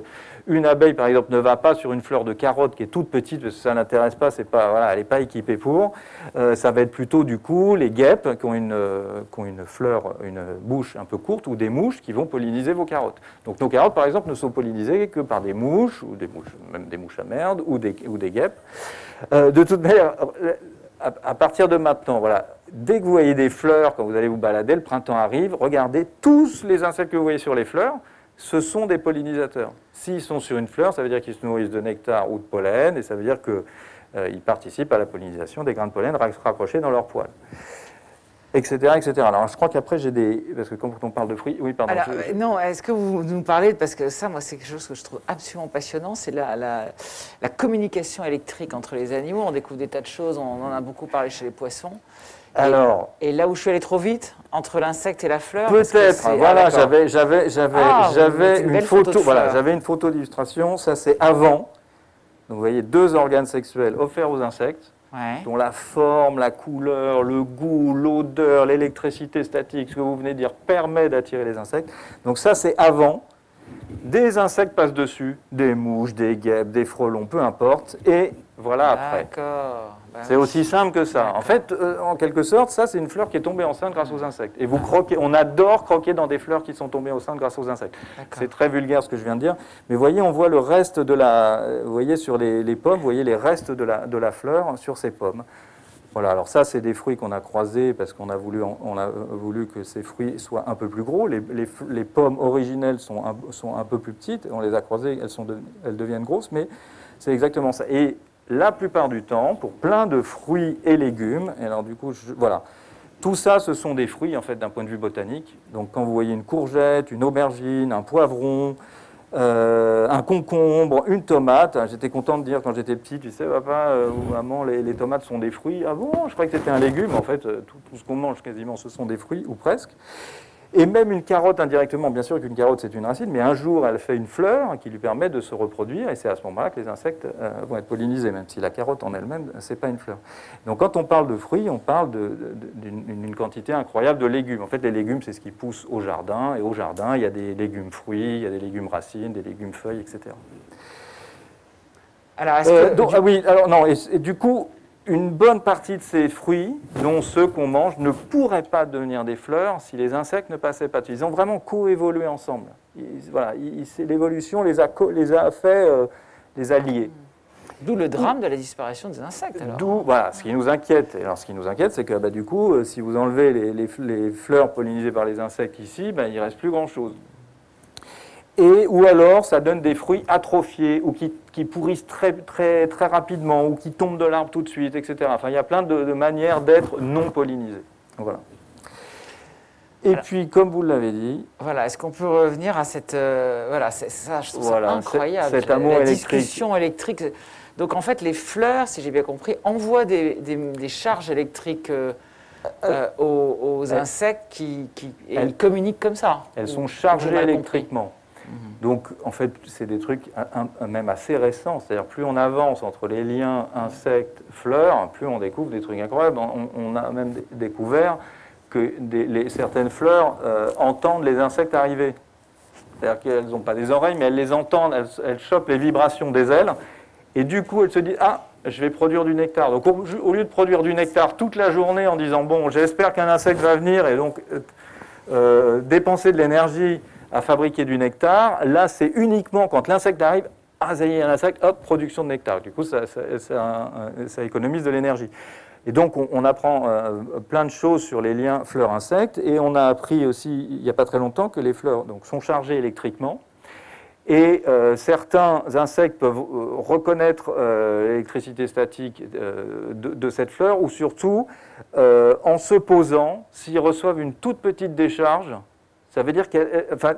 une abeille, par exemple, ne va pas sur une fleur de carotte qui est toute petite, parce que ça n'intéresse pas, elle n'est pas équipée pour. Ça va être plutôt, du coup, les guêpes qui ont une bouche un peu courte, ou des mouches qui vont polliniser vos carottes. Donc nos carottes, par exemple, ne sont pollinisées que par des mouches, ou même des mouches à merde, ou des guêpes. De toute manière... À partir de maintenant, voilà, dès que vous voyez des fleurs, quand vous allez vous balader, le printemps arrive, regardez, tous les insectes que vous voyez sur les fleurs, ce sont des pollinisateurs. S'ils sont sur une fleur, ça veut dire qu'ils se nourrissent de nectar ou de pollen, et ça veut dire qu'ils participent à la pollinisation des grains de pollen raccrochés dans leurs poils. Etc., etc. Alors, je crois qu'après, j'ai des... Parce que quand on parle de fruits... Oui, pardon.
Alors, non, est-ce que vous nous parlez... Parce que ça, moi, c'est quelque chose que je trouve absolument passionnant. C'est la communication électrique entre les animaux. On découvre des tas de choses. On en a beaucoup parlé chez les poissons. Et là où je suis allé trop vite, entre l'insecte et la fleur...
Peut-être. Voilà, j'avais une photo. Voilà, j'avais une photo d'illustration. Ça, c'est avant. Donc vous voyez 2 organes sexuels offerts aux insectes,
Ouais.
dont la forme, la couleur, le goût, l'odeur, l'électricité statique, ce que vous venez de dire, permet d'attirer les insectes. Donc ça, c'est avant. Des insectes passent dessus, des mouches, des guêpes, des frelons, peu importe, et voilà après.
D'accord. Ben
C'est
oui.
aussi simple que ça. En fait, en quelque sorte, ça, c'est une fleur qui est tombée enceinte grâce aux insectes. Et vous croquez, on adore croquer dans des fleurs qui sont tombées enceintes grâce aux insectes.
D'accord.
C'est très vulgaire ce que je viens de dire, mais vous voyez, on voit le reste de la... Vous voyez sur les pommes, vous voyez les restes de la fleur sur ces pommes. Voilà, alors ça, c'est des fruits qu'on a croisés parce qu'on a voulu que ces fruits soient un peu plus gros. Les pommes originelles sont un peu plus petites. On les a croisées, elles deviennent grosses, mais c'est exactement ça. Et la plupart du temps, pour plein de fruits et légumes, et alors du coup, voilà, tout ça, ce sont des fruits, en fait, d'un point de vue botanique. Donc, quand vous voyez une courgette, une aubergine, un poivron, un concombre, une tomate. J'étais content de dire quand j'étais petit, tu sais, papa ou maman, les tomates sont des fruits. Ah bon, je croyais que c'était un légume. En fait, tout ce qu'on mange quasiment, ce sont des fruits, ou presque. Et même une carotte indirectement, bien sûr qu'une carotte c'est une racine, mais un jour elle fait une fleur qui lui permet de se reproduire, et c'est à ce moment-là que les insectes vont être pollinisés, même si la carotte en elle-même, c'est pas une fleur. Donc quand on parle de fruits, on parle d'une quantité incroyable de légumes. En fait, les légumes, c'est ce qui pousse au jardin, et au jardin, il y a des légumes fruits, il y a des légumes racines, des légumes feuilles, etc.
Alors, est-ce que...
Donc, oui, alors non, et du coup, une bonne partie de ces fruits, dont ceux qu'on mange, ne pourraient pas devenir des fleurs si les insectes ne passaient pas dessus. Ils ont vraiment coévolué ensemble. Voilà, l'évolution les a fait les alliés.
D'où le drame de la disparition des insectes, alors.
D'où, voilà, ce qui nous inquiète. Alors, ce qui nous inquiète, c'est que du coup, si vous enlevez les fleurs pollinisées par les insectes ici, il ne reste plus grand-chose. Ou alors, ça donne des fruits atrophiés ou qui pourrissent très, très, très rapidement ou qui tombent de l'arbre tout de suite, etc. Enfin, il y a plein de manières d'être non pollinisés. Voilà. Et alors, puis, comme vous l'avez dit...
Voilà, est-ce qu'on peut revenir à cette... voilà, ça, je trouve ça incroyable.
Cet amour
la
électrique.
Discussion électrique. Donc, en fait, les fleurs, si j'ai bien compris, envoient des charges électriques aux insectes et ils communiquent comme ça.
Elles sont chargées électriquement. Donc, en fait, c'est des trucs même assez récents. C'est-à-dire, plus on avance entre les liens insectes-fleurs, plus on découvre des trucs incroyables. On a même découvert que certaines fleurs entendent les insectes arriver. C'est-à-dire qu'elles n'ont pas des oreilles, mais elles les entendent, elles chopent les vibrations des ailes, et du coup, elles se disent « Ah, je vais produire du nectar ». Donc, au lieu de produire du nectar toute la journée en disant « Bon, j'espère qu'un insecte va venir » et donc dépenser de l'énergie à fabriquer du nectar, là, c'est uniquement quand l'insecte arrive, ah, ça y est, un insecte, hop, production de nectar. Du coup, ça économise de l'énergie. Et donc, on apprend plein de choses sur les liens fleurs-insectes, et on a appris aussi, il n'y a pas très longtemps, que les fleurs donc, sont chargées électriquement, et certains insectes peuvent reconnaître l'électricité statique de cette fleur, ou surtout, en se posant, s'ils reçoivent une toute petite décharge, ça veut dire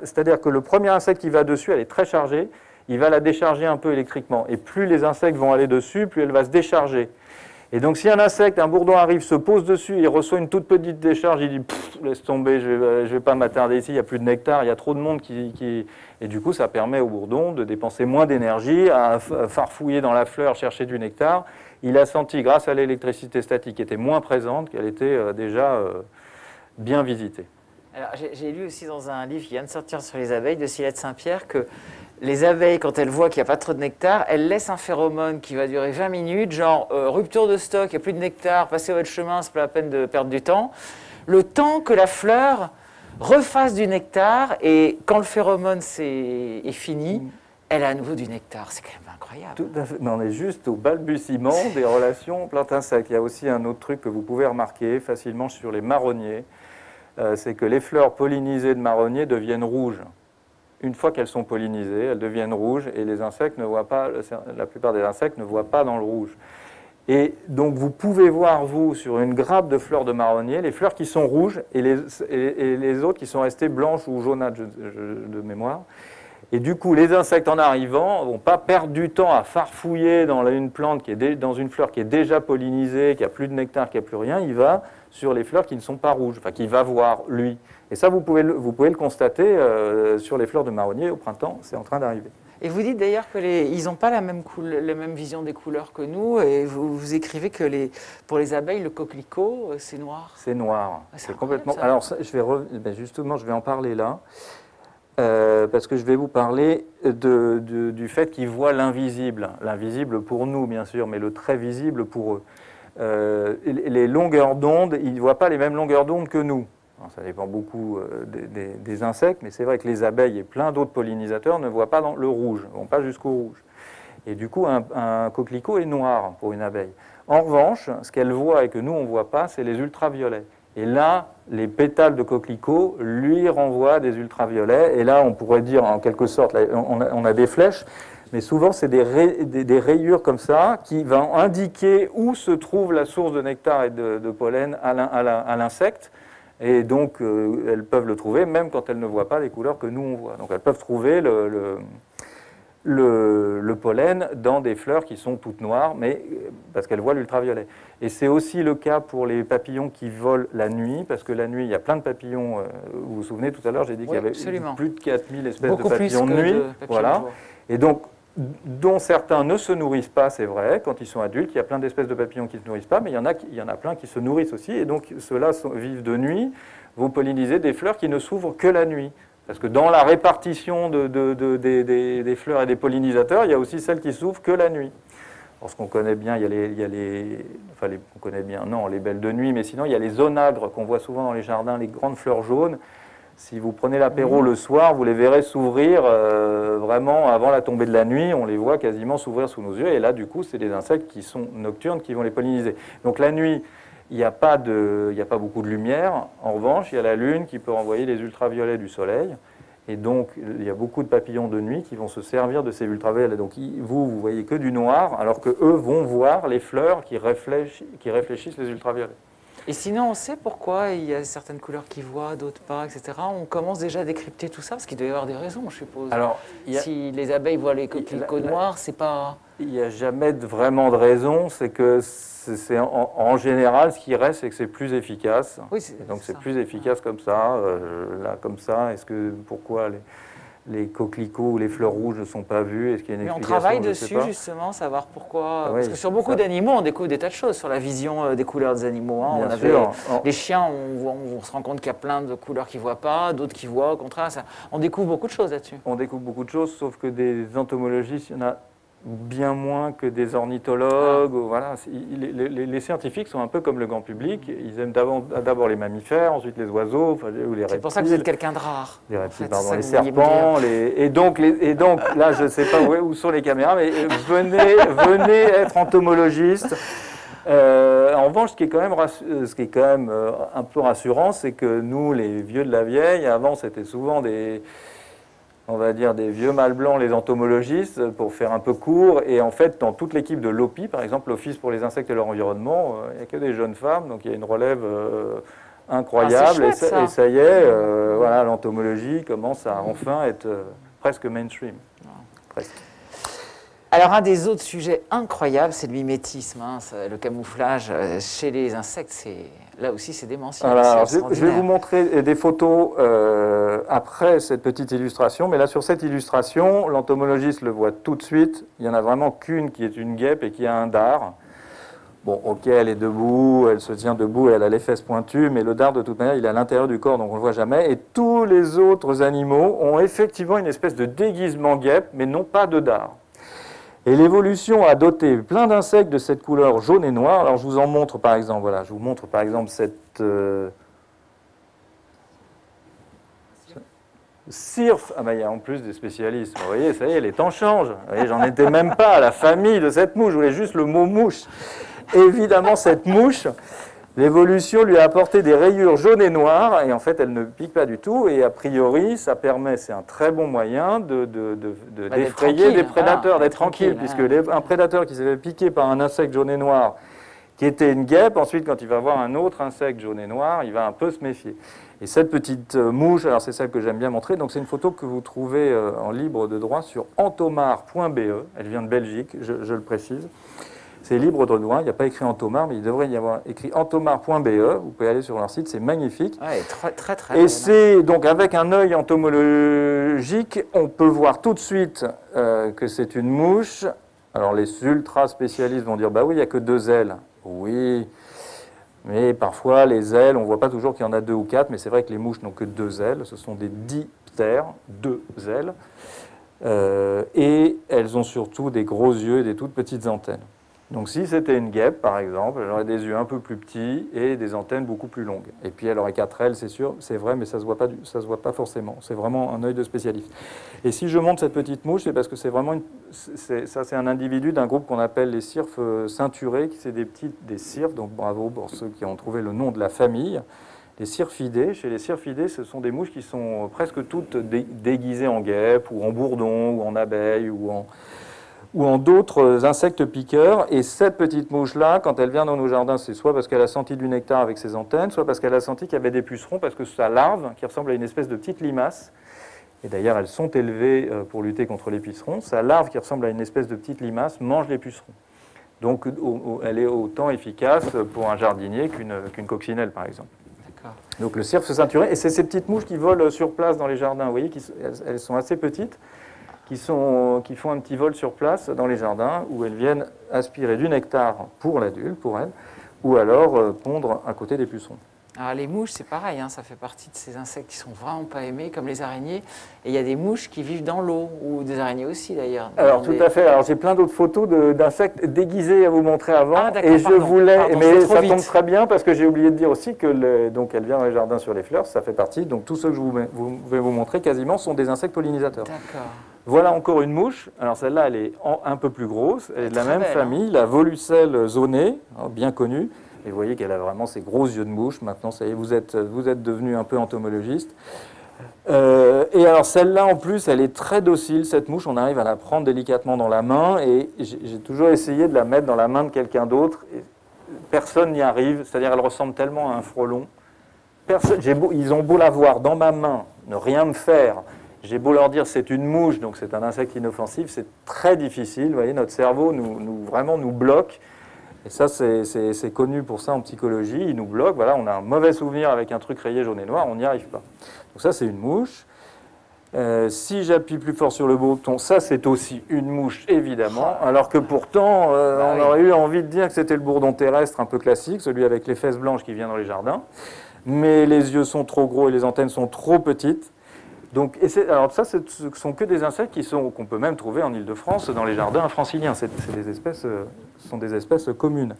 c'est-à-dire que le premier insecte qui va dessus, elle est très chargée, il va la décharger un peu électriquement. Et plus les insectes vont aller dessus, plus elle va se décharger. Et donc si un insecte, un bourdon arrive, se pose dessus, il reçoit une toute petite décharge, il dit « laisse tomber, je vais pas m'attarder ici, il n'y a plus de nectar, il y a trop de monde qui... » Et du coup, ça permet au bourdon de dépenser moins d'énergie, à farfouiller dans la fleur, chercher du nectar. Il a senti, grâce à l'électricité statique qui était moins présente, qu'elle était déjà bien visitée.
Alors, j'ai lu aussi dans un livre qui vient de sortir sur les abeilles de Silette Saint-Pierre que les abeilles, quand elles voient qu'il n'y a pas trop de nectar, elles laissent un phéromone qui va durer 20 minutes, genre rupture de stock, il n'y a plus de nectar, passez votre chemin, c'est pas la peine de perdre du temps. Le temps que la fleur refasse du nectar, et quand le phéromone est fini, elle a à nouveau du nectar. C'est quand même incroyable.
Tout à fait. Mais on est juste au balbutiement des relations plantes-insectes. Il y a aussi un autre truc que vous pouvez remarquer facilement sur les marronniers. C'est que les fleurs pollinisées de marronniers deviennent rouges. Une fois qu'elles sont pollinisées, elles deviennent rouges et les insectes ne voient pas, la plupart des insectes ne voient pas dans le rouge. Et donc vous pouvez voir, vous, sur une grappe de fleurs de marronnier, les fleurs qui sont rouges et les autres qui sont restées blanches ou jaunâtres de mémoire. Et du coup, les insectes en arrivant ne vont pas perdre du temps à farfouiller dans une plante dans une fleur qui est déjà pollinisée, qui n'a plus de nectar, qui n'a plus rien. Il va sur les fleurs qui ne sont pas rouges, enfin qu'il va voir, lui. Et ça, vous pouvez le constater sur les fleurs de marronnier au printemps, c'est en train d'arriver.
Et vous dites d'ailleurs qu'ils n'ont pas la même vision des couleurs que nous, et vous écrivez que pour les abeilles, le coquelicot, c'est noir.
C'est noir.
Ah,
c'est complètement.
Ça.
Alors, justement, je vais en parler là, parce que je vais vous parler du fait qu'ils voient l'invisible. L'invisible pour nous, bien sûr, mais le très visible pour eux. Les longueurs d'onde, ils ne voient pas les mêmes longueurs d'onde que nous. Alors, ça dépend beaucoup des insectes, mais c'est vrai que les abeilles et plein d'autres pollinisateurs ne voient pas dans le rouge, ne vont pas jusqu'au rouge. Et du coup, un coquelicot est noir pour une abeille. En revanche, ce qu'elle voit et que nous, on ne voit pas, c'est les ultraviolets. Et là, les pétales de coquelicot lui renvoient des ultraviolets. Et là, on pourrait dire, en quelque sorte, là, on a des flèches, mais souvent, c'est des rayures comme ça qui vont indiquer où se trouve la source de nectar et de pollen à l'insecte. Et donc, elles peuvent le trouver même quand elles ne voient pas les couleurs que nous, on voit. Donc, elles peuvent trouver le pollen dans des fleurs qui sont toutes noires, mais parce qu'elles voient l'ultraviolet. Et c'est aussi le cas pour les papillons qui volent la nuit, parce que la nuit, il y a plein de papillons. Vous vous souvenez, tout à l'heure, j'ai dit qu'il y avait plus de 4000 espèces de papillons de nuit. Voilà. Et donc, dont certains ne se nourrissent pas, c'est vrai, quand ils sont adultes. Il y a plein d'espèces de papillons qui ne se nourrissent pas, mais il y en a plein qui se nourrissent aussi. Et donc, ceux-là vivent de nuit. Vous pollinisez des fleurs qui ne s'ouvrent que la nuit. Parce que dans la répartition des fleurs et des pollinisateurs, il y a aussi celles qui s'ouvrent que la nuit. Alors, ce qu'on connaît bien, on connaît bien, non, les belles de nuit, mais sinon, il y a les onagres qu'on voit souvent dans les jardins, les grandes fleurs jaunes. Si vous prenez l'apéro le soir, vous les verrez s'ouvrir vraiment avant la tombée de la nuit. On les voit quasiment s'ouvrir sous nos yeux. Et là, du coup, c'est des insectes qui sont nocturnes qui vont les polliniser. Donc la nuit, il n'y a pas beaucoup de lumière. En revanche, il y a la lune qui peut renvoyer les ultraviolets du soleil. Et donc, il y a beaucoup de papillons de nuit qui vont se servir de ces ultraviolets. Donc, vous voyez que du noir, alors qu'eux vont voir les fleurs qui réfléchissent les ultraviolets.
Et sinon, on sait pourquoi il y a certaines couleurs qui voient, d'autres pas, etc. On commence déjà à décrypter tout ça, parce qu'il doit y avoir des raisons, je suppose. Alors, si les abeilles voient les coquelicots noirs, c'est pas...
Il n'y a jamais vraiment de raison, c'est que en général, ce qui reste, c'est que c'est plus efficace.
Oui,
donc c'est plus efficace comme ça, là, comme ça. Pourquoi les coquelicots ou les fleurs rouges ne sont pas vues? Est-ce qu'il y a une explication?
On travaille dessus, justement, savoir pourquoi. Parce que sur beaucoup d'animaux, on découvre des tas de choses sur la vision des couleurs des animaux. Hein. Les chiens, on se rend compte qu'il y a plein de couleurs qu'ils ne voient pas, d'autres qui voient, au contraire. On découvre beaucoup de choses là-dessus.
On découvre beaucoup de choses, sauf que des entomologistes, il y en a bien moins que des ornithologues. Voilà. Les scientifiques sont un peu comme le grand public. Ils aiment d'abord les mammifères, ensuite les oiseaux, ou les reptiles.
C'est pour ça que vous êtes quelqu'un de rare.
Les reptiles, pardon, les serpents. Et donc, là, je ne sais pas où sont les caméras, mais venez être entomologiste. En revanche, ce qui est quand même un peu rassurant, c'est que nous, les vieux de la vieille, avant, c'était souvent on va dire des vieux mâles blancs, les entomologistes, pour faire un peu court. Et en fait, dans toute l'équipe de l'OPI, par exemple, l'Office pour les insectes et leur environnement, il n'y a que des jeunes femmes, donc il y a une relève incroyable.
Chouette,
et ça y est, voilà, l'entomologie commence à enfin être presque mainstream. Presque.
Alors, un des autres sujets incroyables, c'est le mimétisme, hein, le camouflage chez les insectes. Là aussi, c'est démentiel.
Alors, je vais vous montrer des photos après cette petite illustration. Mais là, sur cette illustration, l'entomologiste le voit tout de suite. Il n'y en a vraiment qu'une qui est une guêpe et qui a un dard. Bon, ok, elle est debout, elle se tient debout, elle a les fesses pointues, mais le dard, de toute manière, il est à l'intérieur du corps, donc on ne le voit jamais. Et tous les autres animaux ont effectivement une espèce de déguisement guêpe, mais non pas de dard. Et l'évolution a doté plein d'insectes de cette couleur jaune et noire. Alors je vous en montre par exemple, voilà, je vous montre par exemple cette cirfe. Ah ben il y a en plus des spécialistes. Vous voyez, ça y est, les temps changent. Vous voyez, j'en étais même pas à la famille de cette mouche. Je voulais juste le mot mouche. Évidemment, cette mouche, l'évolution lui a apporté des rayures jaunes et noires, et en fait, elle ne pique pas du tout. Et a priori, ça permet, c'est un très bon moyen d'effrayer des prédateurs, d'être tranquille, puisque un prédateur qui s'est fait piquer par un insecte jaune et noir, qui était une guêpe, ensuite, quand il va voir un autre insecte jaune et noir, il va un peu se méfier. Et cette petite mouche, alors c'est celle que j'aime bien montrer, donc c'est une photo que vous trouvez en libre de droit sur entomar.be, elle vient de Belgique, je le précise. C'est libre de droit, il n'y a pas écrit Entomar, mais il devrait y avoir écrit entomar.be. Vous pouvez aller sur leur site, c'est magnifique.
Ouais, très
Et c'est donc avec un œil entomologique, on peut voir tout de suite que c'est une mouche. Alors les ultra spécialistes vont dire, bah oui, il n'y a que 2 ailes. Oui, mais parfois les ailes, on ne voit pas toujours qu'il y en a 2 ou 4, mais c'est vrai que les mouches n'ont que 2 ailes. Ce sont des diptères, 2 ailes. Et elles ont surtout des gros yeux et des toutes petites antennes. Donc si c'était une guêpe, par exemple, elle aurait des yeux un peu plus petits et des antennes beaucoup plus longues. Et puis elle aurait 4 ailes, c'est sûr, c'est vrai, mais ça ne se voit pas forcément. C'est vraiment un œil de spécialiste. Et si je montre cette petite mouche, c'est parce que c'est vraiment c'est un individu d'un groupe qu'on appelle les cirphes ceinturés, qui c'est des cirphes, donc bravo pour ceux qui ont trouvé le nom de la famille. Les Syrphidés, chez les Syrphidés, ce sont des mouches qui sont presque toutes déguisées en guêpes, ou en bourdon, ou en abeille, ou en d'autres insectes piqueurs. Et cette petite mouche-là, quand elle vient dans nos jardins, c'est soit parce qu'elle a senti du nectar avec ses antennes, soit parce qu'elle a senti qu'il y avait des pucerons, parce que sa larve, qui ressemble à une espèce de petite limace, et d'ailleurs elles sont élevées pour lutter contre les pucerons, sa larve, qui ressemble à une espèce de petite limace, mange les pucerons. Donc elle est autant efficace pour un jardinier qu'une coccinelle, par exemple. Donc le cirque ceinturé, et c'est ces petites mouches qui volent sur place dans les jardins. Vous voyez, elles sont assez petites, qui font un petit vol sur place dans les jardins, où elles viennent aspirer du nectar pour l'adulte, pour elles, ou alors pondre à côté des pucerons.
Alors les mouches, c'est pareil, hein, ça fait partie de ces insectes qui sont vraiment pas aimés, comme les araignées. Et il y a des mouches qui vivent dans l'eau, ou des araignées aussi d'ailleurs.
Alors tout à fait. Alors j'ai plein d'autres photos d'insectes déguisés à vous montrer avant.
Ah,
et je voulais, mais ça
vite.
tombe très bien parce que j'ai oublié de dire aussi que donc elle vient dans les jardins sur les fleurs, ça fait partie. Donc tous ceux que je vais vous montrer quasiment sont des insectes pollinisateurs.
D'accord.
Voilà encore une mouche. Alors celle-là, elle est un peu plus grosse. Elle est de la même famille, la Volucelle zonée, bien connue. Et vous voyez qu'elle a vraiment ces gros yeux de mouche. Maintenant, ça y est, vous êtes devenu un peu entomologiste. Et alors celle-là, en plus, elle est très docile, cette mouche. On arrive à la prendre délicatement dans la main. Et j'ai toujours essayé de la mettre dans la main de quelqu'un d'autre. Personne n'y arrive. C'est-à-dire, elle ressemble tellement à un frelon. Ils ont beau la voir dans ma main, ne rien me faire. J'ai beau leur dire c'est une mouche, donc c'est un insecte inoffensif. C'est très difficile. Vous voyez, notre cerveau vraiment nous bloque. Et ça, c'est connu pour ça en psychologie. Il nous bloque. Voilà, on a un mauvais souvenir avec un truc rayé jaune et noir, on n'y arrive pas. Donc ça, c'est une mouche. Si j'appuie plus fort sur le bouton, ça, c'est aussi une mouche, évidemment. Alors que pourtant, on aurait eu envie de dire que c'était le bourdon terrestre un peu classique, celui avec les fesses blanches qui vient dans les jardins. Mais les yeux sont trop gros et les antennes sont trop petites. Donc, alors ça, ce ne sont que des insectes qu'on peut même trouver en Île-de-France, dans les jardins franciliens. Ce sont des espèces communes.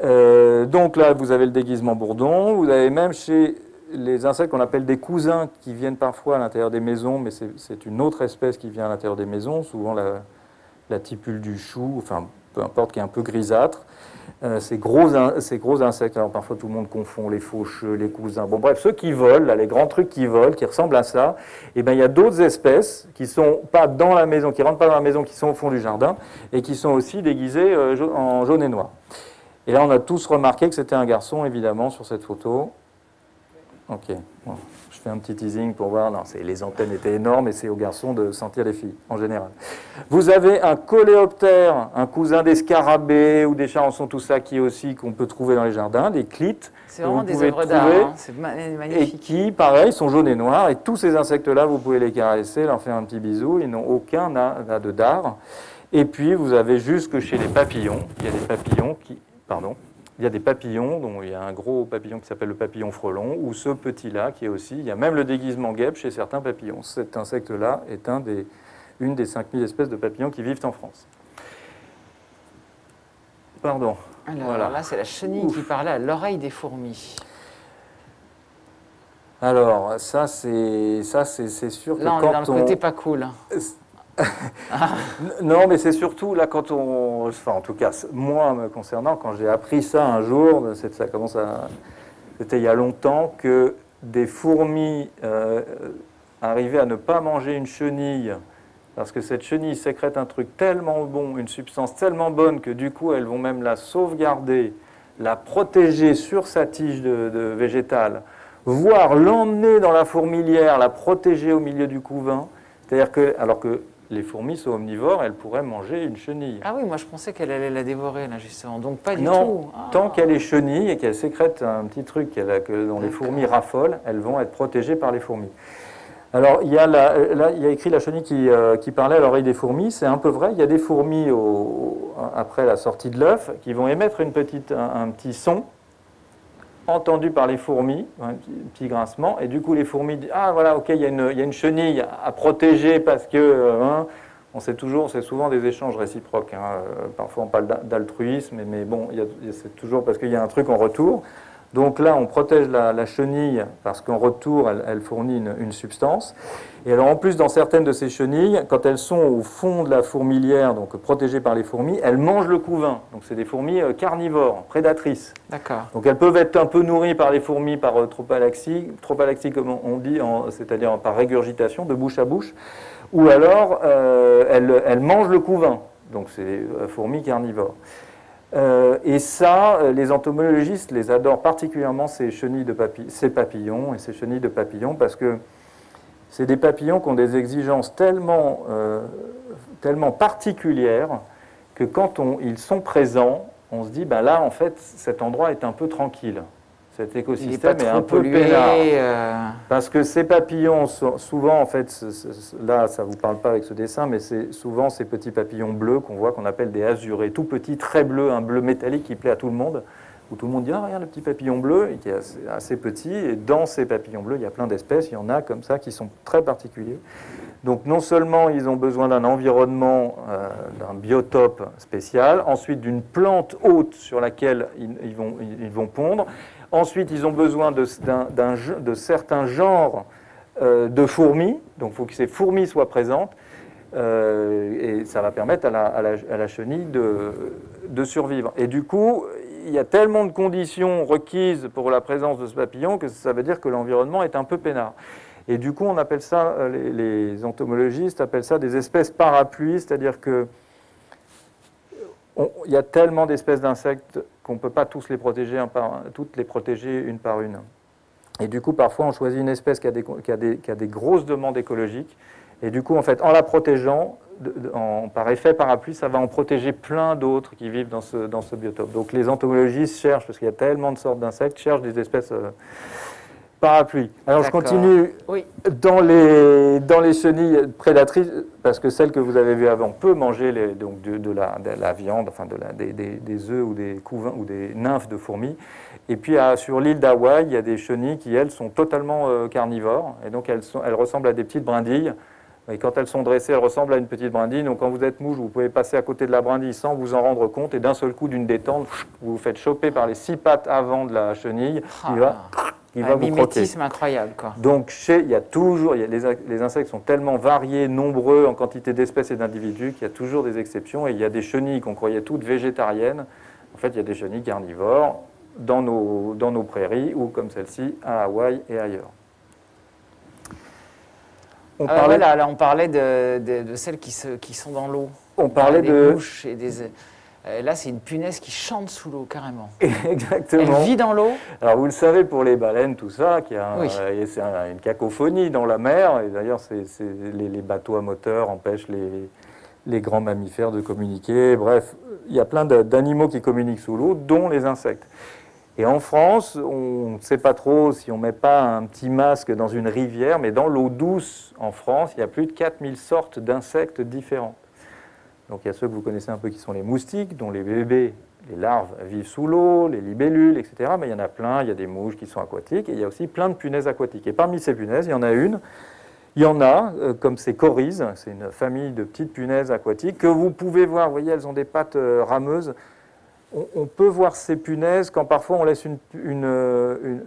Donc là, vous avez le déguisement bourdon. Vous avez même chez les insectes qu'on appelle des cousins, qui viennent parfois à l'intérieur des maisons, mais c'est une autre espèce qui vient à l'intérieur des maisons, souvent la tipule du chou, enfin peu importe, qui est un peu grisâtre. Ces gros insectes, alors parfois tout le monde confond les faucheux, les cousins, bon bref, ceux qui volent, là, les grands trucs qui volent, qui ressemblent à ça, et bien il y a d'autres espèces qui sont pas dans la maison, qui rentrent pas dans la maison, qui sont au fond du jardin, et qui sont aussi déguisées en jaune et noir. Et là on a tous remarqué que c'était un garçon, évidemment, sur cette photo. Ok, bon, je fais un petit teasing pour voir. Non, les antennes étaient énormes et c'est aux garçons de sentir les filles, en général. Vous avez un coléoptère, un cousin des scarabées ou des charançons, tout ça, qu'on peut trouver dans les jardins, des clites.
C'est vraiment des œuvres d'art, hein. C'est magnifique.
Et qui, pareil, sont jaunes et noirs. Et tous ces insectes-là, vous pouvez les caresser, leur faire un petit bisou. Ils n'ont aucun de dard. Et puis, vous avez jusque chez les papillons. Il y a des papillons qui... Pardon. Il y a des papillons, dont il y a un gros papillon qui s'appelle le papillon frelon, ou ce petit-là qui est aussi... Il y a même le déguisement guêpe chez certains papillons. Cet insecte-là est une des 5000 espèces de papillons qui vivent en France. Pardon.
Alors voilà. Là, c'est la chenille qui parlait à l'oreille des fourmis.
Alors, ça, c'est sûr que
là, on est dans le côté pas cool.
Non, mais c'est surtout là quand enfin en tout cas moi me concernant, quand j'ai appris ça un jour, c'était il y a longtemps, que des fourmis arrivaient à ne pas manger une chenille parce que cette chenille sécrète un truc tellement bon, une substance tellement bonne que du coup elles vont même la sauvegarder, la protéger sur sa tige de végétale, voire l'emmener dans la fourmilière, la protéger au milieu du couvain. C'est-à-dire que alors que les fourmis sont omnivores, elles pourraient manger une chenille.
Ah oui, moi je pensais qu'elle allait la dévorer, là, justement. Donc pas du
Non,
tout. Ah.
tant qu'elle est chenille et qu'elle sécrète un petit truc dont les fourmis raffolent, elles vont être protégées par les fourmis. Alors, il y a là, il y a écrit la chenille qui parlait à l'oreille des fourmis. C'est un peu vrai. Il y a des fourmis, après la sortie de l'œuf, qui vont émettre un petit son entendu par les fourmis, un petit grincement. Et du coup, les fourmis disent « Ah, voilà, ok, il y a une chenille à protéger parce que... On sait souvent des échanges réciproques. Parfois, on parle d'altruisme, mais bon, c'est toujours parce qu'il y a un truc en retour. Donc là, on protège la chenille parce qu'en retour, elle fournit une substance. Et alors, en plus, dans certaines de ces chenilles, quand elles sont au fond de la fourmilière, donc protégées par les fourmis, elles mangent le couvain. Donc, c'est des fourmis carnivores, prédatrices.
D'accord.
Donc, elles peuvent être un peu nourries par les fourmis par tropalaxie, comme on dit, c'est-à-dire par régurgitation, de bouche à bouche. Ou alors, elles mangent le couvain. Donc, c'est des fourmis carnivores. Et ça, les entomologistes les adorent particulièrement, ces papillons et ces chenilles de papillons, parce que c'est des papillons qui ont des exigences tellement particulières que quand ils sont présents, on se dit, ben là, en fait, cet endroit est un peu tranquille. Cet écosystème est un peu peinard. Parce que ces papillons, souvent, en fait, là, ça ne vous parle pas avec ce dessin, mais c'est souvent ces petits papillons bleus qu'on voit, qu'on appelle des azurés, tout petits, très bleus, un bleu métallique qui plaît à tout le monde, où tout le monde dit « Ah, regarde le petit papillon bleu », et qui est assez petit, et dans ces papillons bleus, il y a plein d'espèces, il y en a comme ça qui sont très particuliers. Donc non seulement ils ont besoin d'un environnement, d'un biotope spécial, ensuite d'une plante haute sur laquelle ils vont pondre. Ensuite, ils ont besoin de certains genres de fourmis, donc il faut que ces fourmis soient présentes, et ça va permettre à la chenille de survivre. Et du coup, il y a tellement de conditions requises pour la présence de ce papillon que ça veut dire que l'environnement est un peu peinard. Et du coup, on appelle ça, les entomologistes appellent ça des espèces parapluies, c'est-à-dire que il y a tellement d'espèces d'insectes qu'on ne peut pas toutes les protéger une par une. Et du coup, parfois, on choisit une espèce qui a des grosses demandes écologiques. Et du coup, en fait, en la protégeant, par effet parapluie, ça va en protéger plein d'autres qui vivent dans ce biotope. Donc les entomologistes cherchent, parce qu'il y a tellement de sortes d'insectes, cherchent des espèces parapluie. Alors je continue dans les chenilles prédatrices, parce que celle que vous avez vue avant peut manger de la viande, enfin des œufs ou des couvains ou des nymphes de fourmis. Et puis sur l'île d'Hawaï, il y a des chenilles qui, elles, sont totalement carnivores. Et donc elles ressemblent à des petites brindilles. Et quand elles sont dressées, elles ressemblent à une petite brindille. Donc quand vous êtes mouche, vous pouvez passer à côté de la brindille sans vous en rendre compte. Et d'un seul coup, d'une détente, vous vous faites choper par les 6 pattes avant de la chenille. Il va vous croquer. Un
mimétisme incroyable, quoi.
Donc, les insectes sont tellement variés, nombreux en quantité d'espèces et d'individus qu'il y a toujours des exceptions. Et il y a des chenilles qu'on croyait toutes végétariennes. En fait, il y a des chenilles carnivores dans nos prairies ou comme celle-ci à Hawaï et ailleurs.
On parlait de celles qui sont dans l'eau.
On parlait
des mouches et des... Là, c'est une punaise qui chante sous l'eau, carrément.
Exactement.
Elle vit dans l'eau.
Alors, vous le savez, pour les baleines, tout ça, c'est une cacophonie dans la mer. Et d'ailleurs, les bateaux à moteur empêchent les grands mammifères de communiquer. Bref, il y a plein d'animaux qui communiquent sous l'eau, dont les insectes. Et en France, on ne sait pas trop si on ne met pas un petit masque dans une rivière, mais dans l'eau douce en France, il y a plus de 4000 sortes d'insectes différents. Donc il y a ceux que vous connaissez un peu qui sont les moustiques, dont les bébés, les larves vivent sous l'eau, les libellules, etc. Mais il y en a plein, il y a des mouches qui sont aquatiques, et il y a aussi plein de punaises aquatiques. Et parmi ces punaises, il y en a, comme ces coryzes, c'est une famille de petites punaises aquatiques, que vous pouvez voir, vous voyez, elles ont des pattes rameuses. On peut voir ces punaises quand parfois on laisse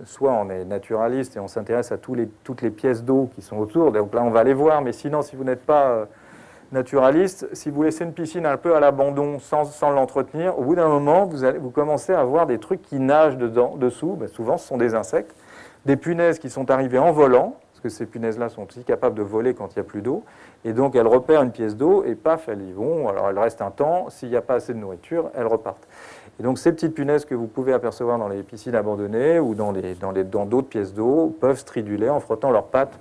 soit on est naturaliste et on s'intéresse à toutes les pièces d'eau qui sont autour, donc là on va les voir, mais sinon si vous n'êtes pas naturaliste, si vous laissez une piscine un peu à l'abandon sans l'entretenir, au bout d'un moment vous commencez à voir des trucs qui nagent dessous, souvent ce sont des insectes, des punaises qui sont arrivées en volant, parce que ces punaises-là sont aussi capables de voler quand il n'y a plus d'eau, et donc elles repèrent une pièce d'eau et paf, elles y vont, alors elles restent un temps, s'il n'y a pas assez de nourriture, elles repartent. Et donc ces petites punaises que vous pouvez apercevoir dans les piscines abandonnées ou dans d'autres pièces d'eau peuvent striduler en frottant leurs pattes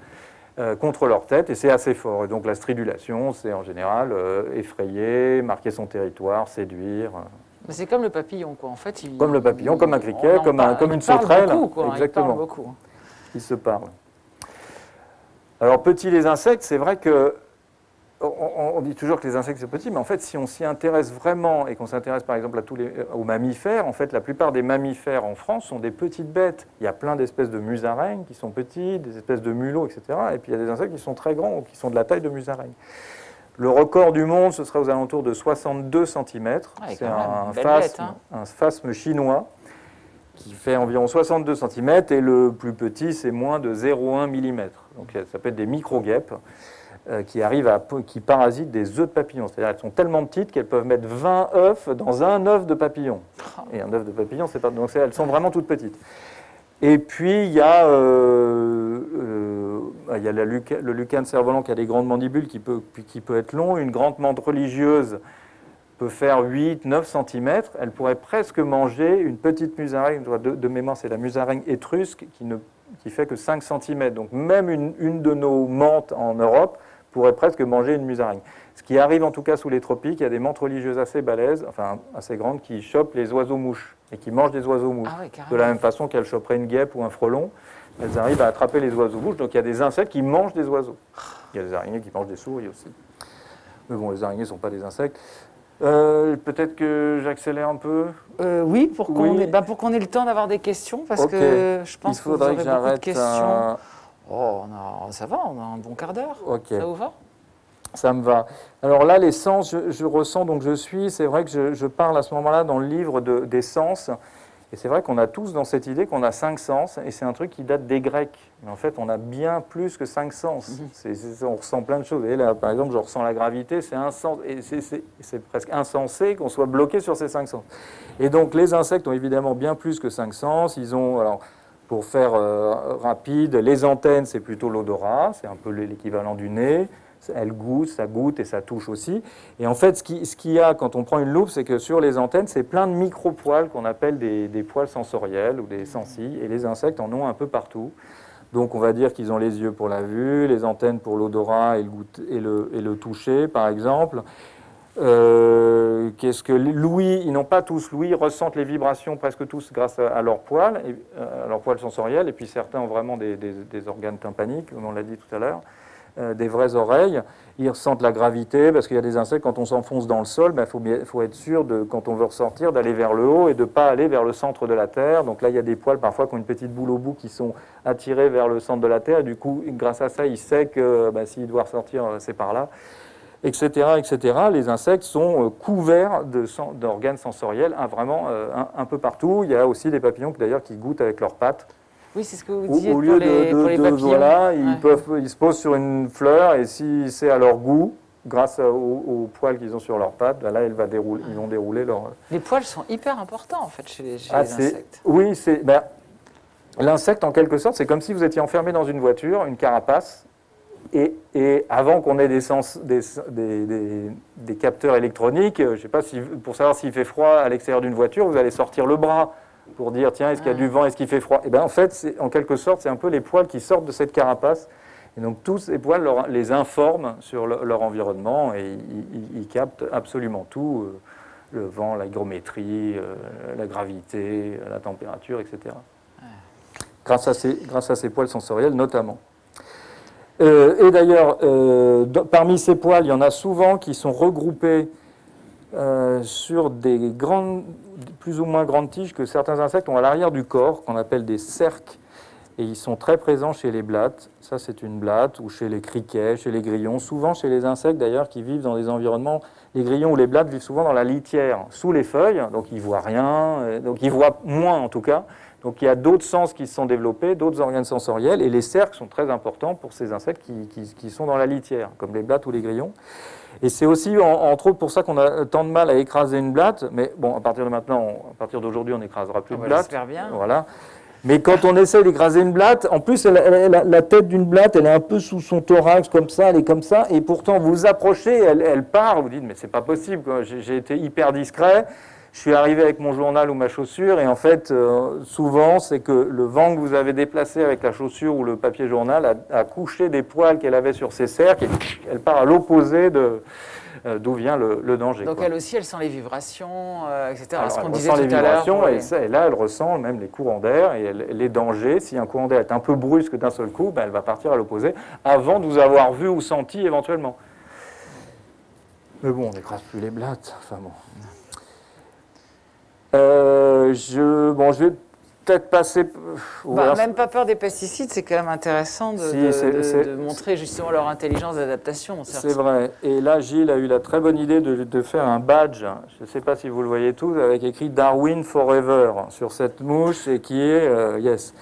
contre leur tête, et c'est assez fort. Et donc la stridulation, c'est en général effrayer, marquer son territoire, séduire.
C'est comme le papillon, quoi. En fait,
Comme le papillon, comme un criquet, comme une sauterelle.
Beaucoup, quoi.
Exactement.
Il parle beaucoup.
Ils se parlent. Alors, petits les insectes, c'est vrai que on dit toujours que les insectes c'est petit, mais en fait, si on s'y intéresse vraiment et qu'on s'intéresse par exemple aux mammifères, en fait, la plupart des mammifères en France sont des petites bêtes. Il y a plein d'espèces de musaraignes qui sont petites, des espèces de mulots, etc. Et puis il y a des insectes qui sont très grands ou qui sont de la taille de musaraignes. Le record du monde, ce serait aux alentours de 62 cm. C'est un phasme chinois qui fait environ 62 cm et le plus petit, c'est moins de 0,1 mm. Donc ça peut être des micro-guêpes. Qui parasitent des œufs de papillon. C'est-à-dire qu'elles sont tellement petites qu'elles peuvent mettre 20 œufs dans un œuf de papillon. Et un œuf de papillon, c'est pas... Donc elles sont vraiment toutes petites. Et puis, il y a le lucane cerf-volant qui a des grandes mandibules qui peut être long. Une grande mante religieuse peut faire 8-9 cm. Elle pourrait presque manger une petite musaraigne. De mémoire, c'est la musaraigne étrusque qui fait que 5 cm. Donc même une de nos mantes en Europe pourrait presque manger une musaraigne. Ce qui arrive en tout cas sous les tropiques, il y a des mantes religieuses assez balèzes, enfin assez grandes, qui chopent les oiseaux-mouches et qui mangent des oiseaux-mouches.
Ah ouais,
de la même façon qu'elles choperaient une guêpe ou un frelon, elles arrivent à attraper les oiseaux-mouches. Donc il y a des insectes qui mangent des oiseaux. Il y a des araignées qui mangent des souris aussi. Mais bon, les araignées ne sont pas des insectes. Peut-être que j'accélère un peu.
Oui, pour qu'on ait le temps d'avoir des questions, parce que je pense que vous aurez beaucoup de questions. Oh, ça va, on a un bon quart d'heure. Ça vous va?
Ça me va. Alors là, les sens, je ressens, donc je suis. C'est vrai que je parle à ce moment-là dans le livre des sens. Et c'est vrai qu'on a tous dans cette idée qu'on a 5 sens. Et c'est un truc qui date des Grecs. Mais en fait, on a bien plus que 5 sens. On ressent plein de choses. Et là, par exemple, je ressens la gravité, c'est un sens. Et c'est presque insensé qu'on soit bloqué sur ces 5 sens. Et donc, les insectes ont évidemment bien plus que 5 sens. Ils ont... Alors, pour faire rapide, les antennes, c'est plutôt l'odorat, c'est un peu l'équivalent du nez. Elle goûte, ça goûte et ça touche aussi. Et en fait, ce qu'il y a quand on prend une loupe, c'est que sur les antennes, c'est plein de micro-poils qu'on appelle des poils sensoriels ou des sensi. Et les insectes en ont un peu partout. Donc on va dire qu'ils ont les yeux pour la vue, les antennes pour l'odorat et le toucher, par exemple. Qu'est-ce que l'ouïe, ils n'ont pas tous l'ouïe, ressentent les vibrations presque tous grâce à leurs poils sensoriels, et puis certains ont vraiment des organes tympaniques, comme on l'a dit tout à l'heure, des vraies oreilles. Ils ressentent la gravité, parce qu'il y a des insectes, quand on s'enfonce dans le sol, faut être sûr, quand on veut ressortir, d'aller vers le haut et de ne pas aller vers le centre de la Terre. Donc là, il y a des poils parfois qui ont une petite boule au bout qui sont attirés vers le centre de la Terre, et du coup, grâce à ça, il sait que s'il doit ressortir, c'est par là. Etc., etc. Les insectes sont couverts d'organes sensoriels vraiment un peu partout. Il y a aussi des papillons d'ailleurs qui goûtent avec leurs pattes.
Oui, c'est ce que vous disiez
pour les papillons. Voilà,
ouais.
Ils se posent sur une fleur et si c'est à leur goût, grâce aux poils qu'ils ont sur leurs pattes, là ils vont dérouler leur...
Les poils sont hyper importants en fait chez les insectes.
Oui, l'insecte en quelque sorte, c'est comme si vous étiez enfermé dans une voiture, une carapace. Et avant qu'on ait des capteurs électroniques, je ne sais pas, pour savoir s'il fait froid à l'extérieur d'une voiture, vous allez sortir le bras pour dire, tiens, est-ce qu'il y a du vent, est-ce qu'il fait froid? Et bien en fait, en quelque sorte, c'est un peu les poils qui sortent de cette carapace. Et donc tous ces poils les informent sur leur environnement et ils captent absolument tout, le vent, l'hygrométrie, la gravité, la température, etc. Ouais. Grâce à ces poils sensoriels notamment. Et d'ailleurs, parmi ces poils, il y en a souvent qui sont regroupés sur des plus ou moins grandes tiges que certains insectes ont à l'arrière du corps, qu'on appelle des cerques. Et ils sont très présents chez les blattes. Ça, c'est une blatte, ou chez les criquets, chez les grillons. Souvent chez les insectes, d'ailleurs, qui vivent dans des environnements... Les grillons ou les blattes vivent souvent dans la litière, sous les feuilles. Donc, ils ne voient rien. Donc, ils voient moins, en tout cas. Donc, il y a d'autres sens qui se sont développés, d'autres organes sensoriels. Et les cerques sont très importants pour ces insectes qui sont dans la litière, comme les blattes ou les grillons. Et c'est aussi, entre autres, pour ça qu'on a tant de mal à écraser une blatte. Mais bon, à partir de maintenant, à partir d'aujourd'hui, on n'écrasera plus de blatte.
J'espère bien.
Voilà. Mais quand on essaie d'écraser une blatte, en plus, la tête d'une blatte, elle est un peu sous son thorax, comme ça, elle est comme ça, et pourtant, vous vous approchez, elle part, vous dites, mais c'est pas possible, quoi. J'ai été hyper discret, je suis arrivé avec mon journal ou ma chaussure, et en fait, souvent, c'est que le vent que vous avez déplacé avec la chaussure ou le papier journal a couché des poils qu'elle avait sur ses cercles, et elle part à l'opposé d'où vient le danger.
Donc
quoi.
elle aussi, elle sent les vibrations, etc.
Alors,
Ce qu'on
elle
disait
ressent
tout
les
à l'heure.
vibrations, et là, elle ressent même les courants d'air et les dangers. Si un courant d'air est un peu brusque d'un seul coup, ben, elle va partir à l'opposé, avant de vous avoir vu ou senti éventuellement. Mais bon, on n'écrase plus les blattes. Enfin bon. Je vais peut-être passer...
Même pas peur des pesticides, c'est quand même intéressant de montrer justement leur intelligence d'adaptation.
C'est vrai. Et là, Gilles a eu la très bonne idée de faire un badge, je ne sais pas si vous le voyez tous, avec écrit Darwin Forever sur cette mouche, et qui est yes.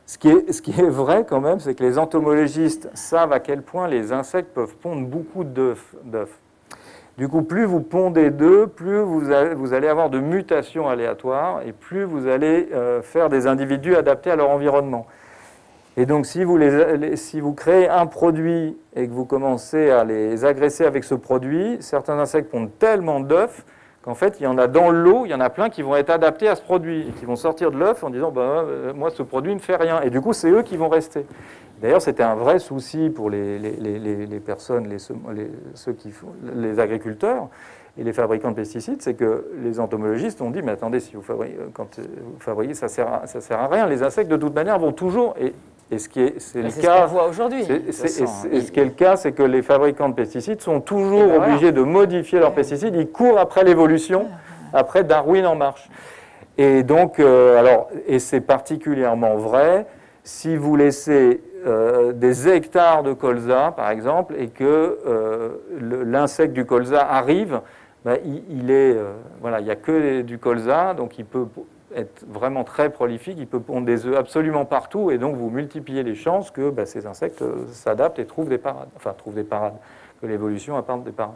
Ce qui est vrai quand même, c'est que les entomologistes savent à quel point les insectes peuvent pondre beaucoup d'œufs. Du coup, plus vous pondez d'œufs, plus vous allez avoir de mutations aléatoires, et plus vous allez faire des individus adaptés à leur environnement. Et donc, si vous créez un produit et que vous commencez à les agresser avec ce produit, certains insectes pondent tellement d'œufs qu'en fait, il y en a dans l'eau, il y en a plein qui vont être adaptés à ce produit, et qui vont sortir de l'œuf en disant bah, « moi, ce produit ne fait rien ». Et du coup, c'est eux qui vont rester. D'ailleurs, c'était un vrai souci pour les personnes, ceux qui font, les agriculteurs et les fabricants de pesticides, c'est que les entomologistes ont dit « mais attendez, si quand vous fabriquez, ça sert à rien. Les insectes, de toute manière, vont toujours… » Et ce qui est, c'est le cas.
Ce qu'on voit aujourd'hui.
Et ce qui est le cas, c'est que les fabricants de pesticides sont toujours obligés de modifier leurs pesticides. Ils courent après l'évolution, après Darwin en marche. Et donc, et c'est particulièrement vrai si vous laissez des hectares de colza, par exemple, et que l'insecte du colza arrive, ben, il n'y a que du colza, donc il peut être vraiment très prolifique, il peut pondre des œufs absolument partout, et donc vous multipliez les chances que ces insectes s'adaptent et trouvent des parades, que l'évolution apporte des parades.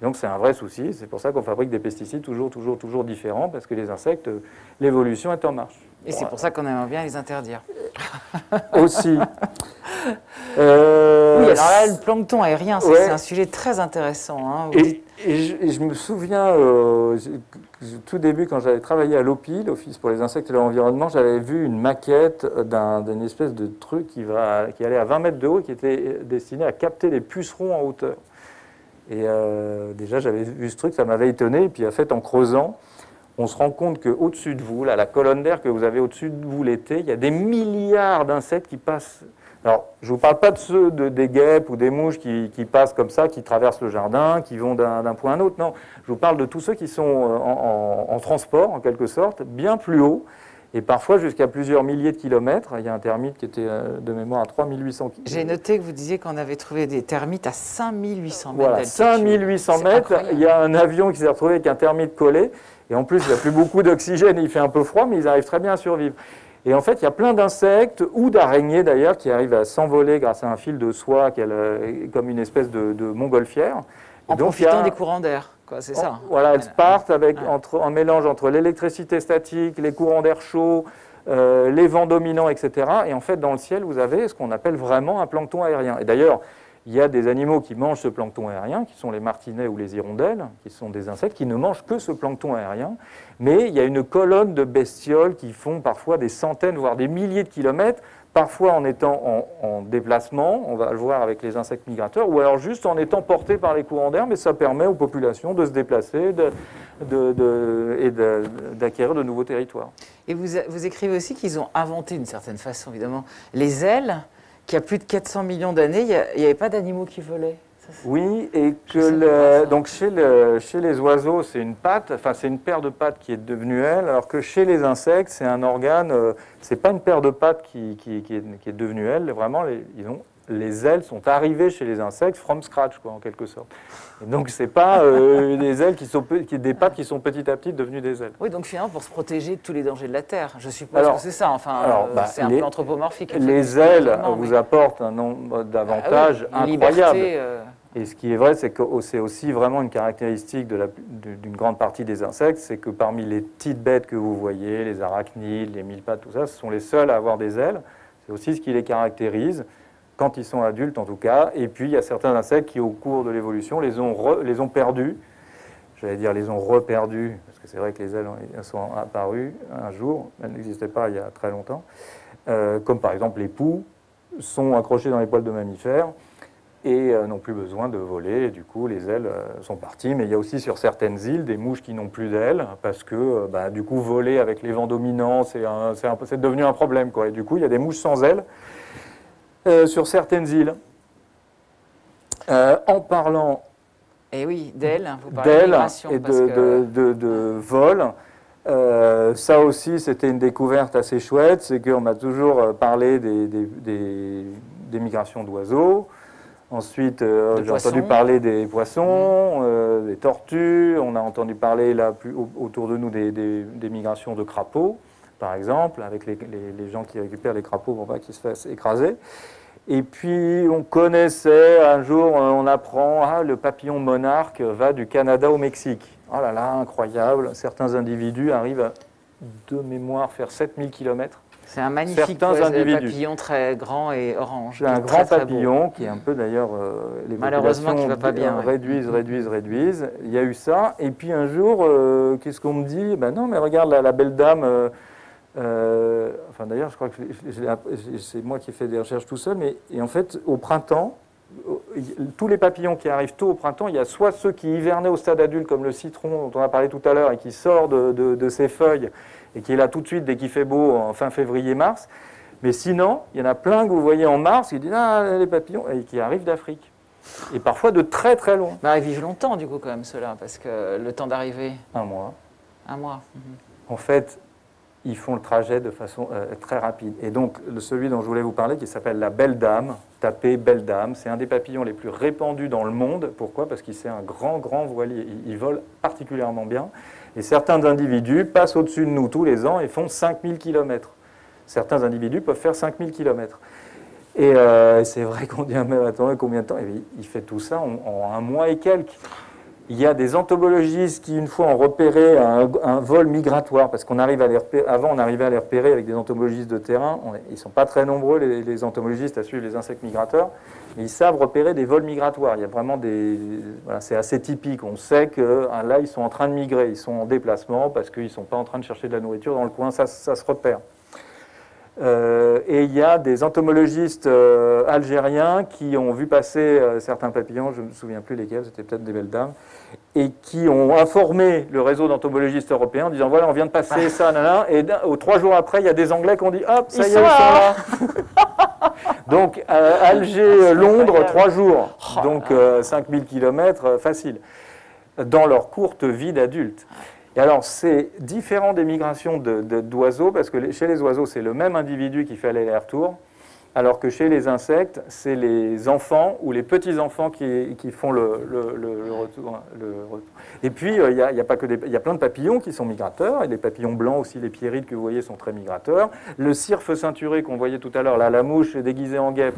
Donc c'est un vrai souci, c'est pour ça qu'on fabrique des pesticides toujours différents, parce que les insectes, l'évolution est en marche.
Et c'est pour ça qu'on aimerait bien les interdire.
Aussi.
Oui, alors là, le plancton aérien, c'est un sujet très intéressant. Hein,
et je me souviens, tout début, quand j'avais travaillé à l'OPI, l'Office pour les insectes et l'environnement, j'avais vu une maquette d'une espèce de truc qui allait à 20 mètres de haut, qui était destiné à capter les pucerons en hauteur. Et déjà, j'avais vu ce truc, ça m'avait étonné. Et puis, en fait, en creusant, on se rend compte qu'au-dessus de vous, là, la colonne d'air que vous avez au-dessus de vous l'été, il y a des milliards d'insectes qui passent. Alors, je ne vous parle pas de ceux des guêpes ou des mouches qui passent comme ça, qui traversent le jardin, qui vont d'un point à un autre. Non, je vous parle de tous ceux qui sont en transport, en quelque sorte, bien plus haut, et parfois jusqu'à plusieurs milliers de kilomètres. Il y a un termite qui était de mémoire à 3800 km.
J'ai noté que vous disiez qu'on avait trouvé des termites à 5800 mètres
d'altitude. 5800 mètres, il y a un avion qui s'est retrouvé avec un termite collé, et en plus, il n'y a plus beaucoup d'oxygène, il fait un peu froid, mais ils arrivent très bien à survivre. Et en fait, il y a plein d'insectes, ou d'araignées d'ailleurs, qui arrivent à s'envoler grâce à un fil de soie, comme une espèce de montgolfière.
En profitant des courants d'air, c'est ça.
Voilà, elles partent avec un mélange entre l'électricité statique, les courants d'air chaud, les vents dominants, etc. Et en fait, dans le ciel, vous avez ce qu'on appelle vraiment un plancton aérien. Et d'ailleurs, il y a des animaux qui mangent ce plancton aérien, qui sont les martinets ou les hirondelles, qui sont des insectes qui ne mangent que ce plancton aérien. Mais il y a une colonne de bestioles qui font parfois des centaines, voire des milliers de kilomètres, parfois en étant en déplacement, on va le voir avec les insectes migrateurs, ou alors juste en étant portés par les courants d'air, mais ça permet aux populations de se déplacer et d'acquérir de nouveaux territoires.
Et vous écrivez aussi qu'ils ont inventé, d'une certaine façon, évidemment, les ailes, qu'il y a plus de 400 millions d'années, il n'y avait pas d'animaux qui volaient.
Oui, et que donc chez les oiseaux, c'est une patte, enfin c'est une paire de pattes qui est devenue aile, alors que chez les insectes, c'est un organe, c'est pas une paire de pattes qui est devenue aile, vraiment les ailes sont arrivées chez les insectes from scratch, quoi, en quelque sorte. Et donc c'est pas des ailes des pattes qui sont petit à petit devenues des ailes.
Oui, donc finalement pour se protéger de tous les dangers de la Terre, je suppose que c'est ça. Enfin, c'est un peu anthropomorphique.
Les ailes vous apportent un nombre d'avantages incroyables. Et ce qui est vrai, c'est que c'est aussi vraiment une caractéristique d'une grande partie des insectes, c'est que parmi les petites bêtes que vous voyez, les arachnides, les mille-pattes, tout ça, ce sont les seuls à avoir des ailes. C'est aussi ce qui les caractérise, quand ils sont adultes en tout cas. Et puis il y a certains insectes qui, au cours de l'évolution, les ont perdus. j'allais dire, les ont reperdus, parce que c'est vrai que les ailes elles sont apparues un jour, elles n'existaient pas il y a très longtemps, comme par exemple les poux sont accrochés dans les poils de mammifères et n'ont plus besoin de voler, et du coup les ailes sont parties. Mais il y a aussi sur certaines îles des mouches qui n'ont plus d'ailes, parce que du coup voler avec les vents dominants, c'est devenu un problème, quoi. Et du coup il y a des mouches sans ailes sur certaines îles. En parlant
et oui, d'ailes, vous parlez de migration,
et de vol, ça aussi c'était une découverte assez chouette, c'est qu'on m'a toujours parlé des migrations d'oiseaux. Ensuite, j'ai entendu parler des poissons, des tortues. On a entendu parler là, autour de nous des migrations de crapauds, par exemple, avec les gens qui récupèrent les crapauds pour pas qu'ils se fassent écraser. Et puis, on connaissait, un jour, on apprend, le papillon monarque va du Canada au Mexique. Oh là là, incroyable. Certains individus arrivent, de mémoire, faire 7000 km.
C'est un magnifique papillon très grand et orange.
C'est un grand papillon qui est un peu d'ailleurs les
malheureusement qui va pas bien.
Réduisent. Il y a eu ça. Et puis un jour, qu'est-ce qu'on me dit? Ben non, mais regarde la belle dame. Enfin d'ailleurs, je crois que c'est moi qui ai fait des recherches tout seul. Et en fait, au printemps, tous les papillons qui arrivent tôt au printemps, il y a soit ceux qui hivernaient au stade adulte, comme le citron dont on a parlé tout à l'heure, et qui sort de ses feuilles, et qui est là tout de suite dès qu'il fait beau en fin février-mars. Mais sinon, il y en a plein que vous voyez en mars, qui disent « Ah, les papillons », et qui arrivent d'Afrique. Et parfois de très très loin.
Bah, ils vivent longtemps du coup quand même ceux-là, parce que le temps d'arriver...
Un mois.
Un mois.
En fait, ils font le trajet de façon très rapide. Et donc, celui dont je voulais vous parler, qui s'appelle la belle dame, tapez belle dame, c'est un des papillons les plus répandus dans le monde. Pourquoi? Parce qu'il c'est un grand voilier. Il vole particulièrement bien. Et certains individus passent au-dessus de nous tous les ans et font 5000 km. Certains individus peuvent faire 5000 km. Et c'est vrai qu'on dit, mais attendez, combien de temps? Et il fait tout ça en un mois et quelques. Il y a des entomologistes qui, une fois, ont repéré un vol migratoire, parce qu'on arrive à les repérer, avant, on arrivait à les repérer avec des entomologistes de terrain. Ils ne sont pas très nombreux, les entomologistes, à suivre les insectes migrateurs, mais ils savent repérer des vols migratoires. Il y a vraiment voilà, c'est assez typique. On sait que là, ils sont en train de migrer, ils sont en déplacement parce qu'ils ne sont pas en train de chercher de la nourriture dans le coin, ça se repère. Et il y a des entomologistes algériens qui ont vu passer certains papillons, je ne me souviens plus lesquels, c'était peut-être des belles dames, et qui ont informé le réseau d'entomologistes européens en disant voilà, on vient de passer ça, nanana, et 3 jours après, il y a des Anglais qui ont dit hop, ça y est, ils sont là. Donc Alger, Londres, 3 jours, donc 5000 km, facile, dans leur courte vie d'adulte. Et alors, c'est différent des migrations d'oiseaux, parce que chez les oiseaux, c'est le même individu qui fait aller-retour, alors que chez les insectes, c'est les enfants ou les petits-enfants qui font le retour. Et puis, il y a plein de papillons qui sont migrateurs, et les papillons blancs aussi, les pierrides que vous voyez sont très migrateurs. Le cirfe ceinturé qu'on voyait tout à l'heure, la mouche déguisée en guêpe,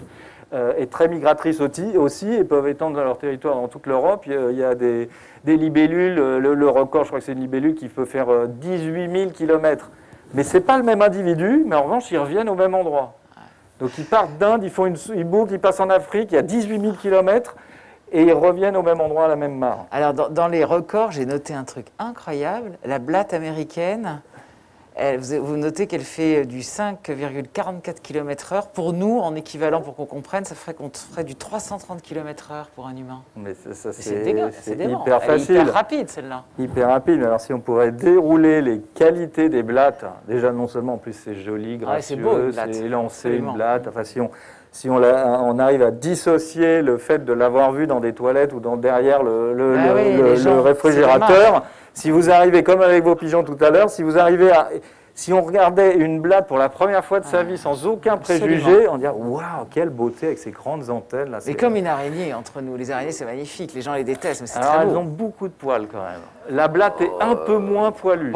est très migratrice aussi, et peuvent étendre leur territoire dans toute l'Europe. Il y a des libellules, le record, je crois que c'est une libellule qui peut faire 18 000 km. Mais ce n'est pas le même individu, mais en revanche, ils reviennent au même endroit. Donc ils partent d'Inde, ils bouclent, ils passent en Afrique, il y a 18 000 km, et ils reviennent au même endroit, à la même mare.
Alors dans les records, j'ai noté un truc incroyable, la blatte américaine. Vous notez qu'elle fait du 5,44 km/h. Pour nous, en équivalent, pour qu'on comprenne, ça ferait qu'on ferait du 330 km/h pour un humain.
Mais c'est
hyper facile. Hyper rapide, celle-là.
Hyper rapide. Alors, si on pourrait dérouler les qualités des blattes, déjà, non seulement, en plus, c'est joli, gracieux, c'est élancé, une blatte. Enfin, si on arrive à dissocier le fait de l'avoir vu dans des toilettes ou derrière le réfrigérateur, si vous arrivez, comme avec vos pigeons tout à l'heure, si on regardait une blatte pour la première fois de sa vie sans aucun préjugé, on dirait « Waouh, quelle beauté avec ces grandes antennes !» là.
C'est comme une araignée entre nous. Les araignées, c'est magnifique. Les gens les détestent, mais c'est très beau.
Elles ont beaucoup de poils quand même. La blatte est un peu moins poilue.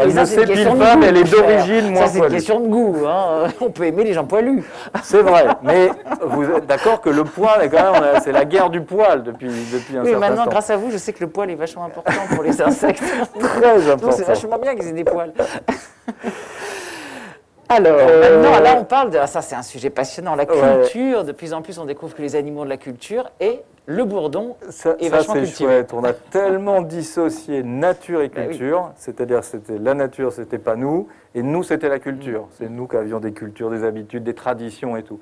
Elle ne s'épile pas, mais elle est d'origine moins poilue.
C'est une question de goût. Hein. On peut aimer les gens poilus.
C'est vrai, mais vous êtes d'accord que le poil, est quand même, c'est la guerre du poil depuis un certain temps.
Maintenant, grâce à vous, je sais que le poil est vachement important pour les insectes.
Très important.
Donc c'est vachement bien qu'ils aient des poils. Alors, maintenant, là, on parle de... Ça, c'est un sujet passionnant, la culture. De plus en plus, on découvre que les animaux ont de la culture et le bourdon est vachement cultivé.
Chouette. On a tellement dissocié nature et culture, oui. C'est-à-dire c'était la nature, c'était pas nous, et nous, c'était la culture. C'est nous qui avions des cultures, des habitudes, des traditions et tout.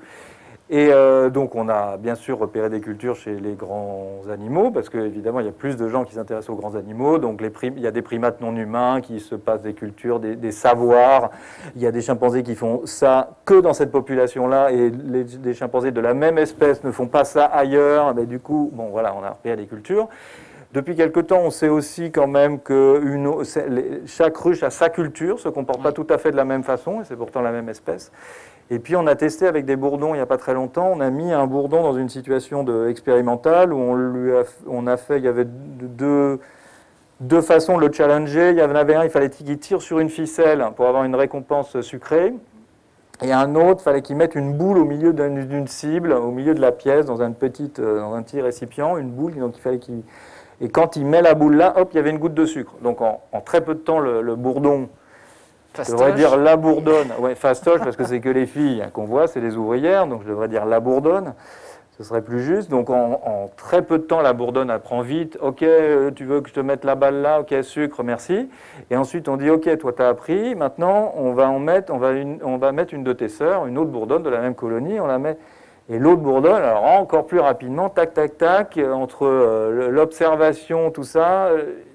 Et donc, on a bien sûr repéré des cultures chez les grands animaux, parce qu'évidemment, il y a plus de gens qui s'intéressent aux grands animaux. Donc, il y a des primates non humains qui se passent des cultures, des savoirs. Il y a des chimpanzés qui font ça que dans cette population-là, et des chimpanzés de la même espèce ne font pas ça ailleurs. Mais du coup, bon, voilà, on a repéré des cultures. Depuis quelque temps, on sait aussi quand même que chaque ruche a sa culture, se comporte pas tout à fait de la même façon, et c'est pourtant la même espèce. Et puis on a testé avec des bourdons il n'y a pas très longtemps, on a mis un bourdon dans une situation expérimentale où il y avait deux façons de le challenger. Il y en avait un, il fallait qu'il tire sur une ficelle pour avoir une récompense sucrée. Et un autre, il fallait qu'il mette une boule au milieu d'une cible, au milieu de la pièce, dans un petit récipient, une boule. Donc il fallait et quand il met la boule là, hop, il y avait une goutte de sucre. Donc en très peu de temps, le bourdon... Je devrais dire la bourdonne, ouais, fastoche, parce que c'est que les filles qu'on voit, c'est les ouvrières, donc je devrais dire la bourdonne, ce serait plus juste. Donc en très peu de temps, la bourdonne apprend vite, ok, tu veux que je te mette la balle là, ok, sucre, merci. Et ensuite on dit, ok, toi tu as appris, maintenant on va mettre une de tes sœurs, une autre bourdonne de la même colonie, on la met. Et l'autre bourdonne, alors encore plus rapidement, tac, tac, tac, entre l'observation, tout ça,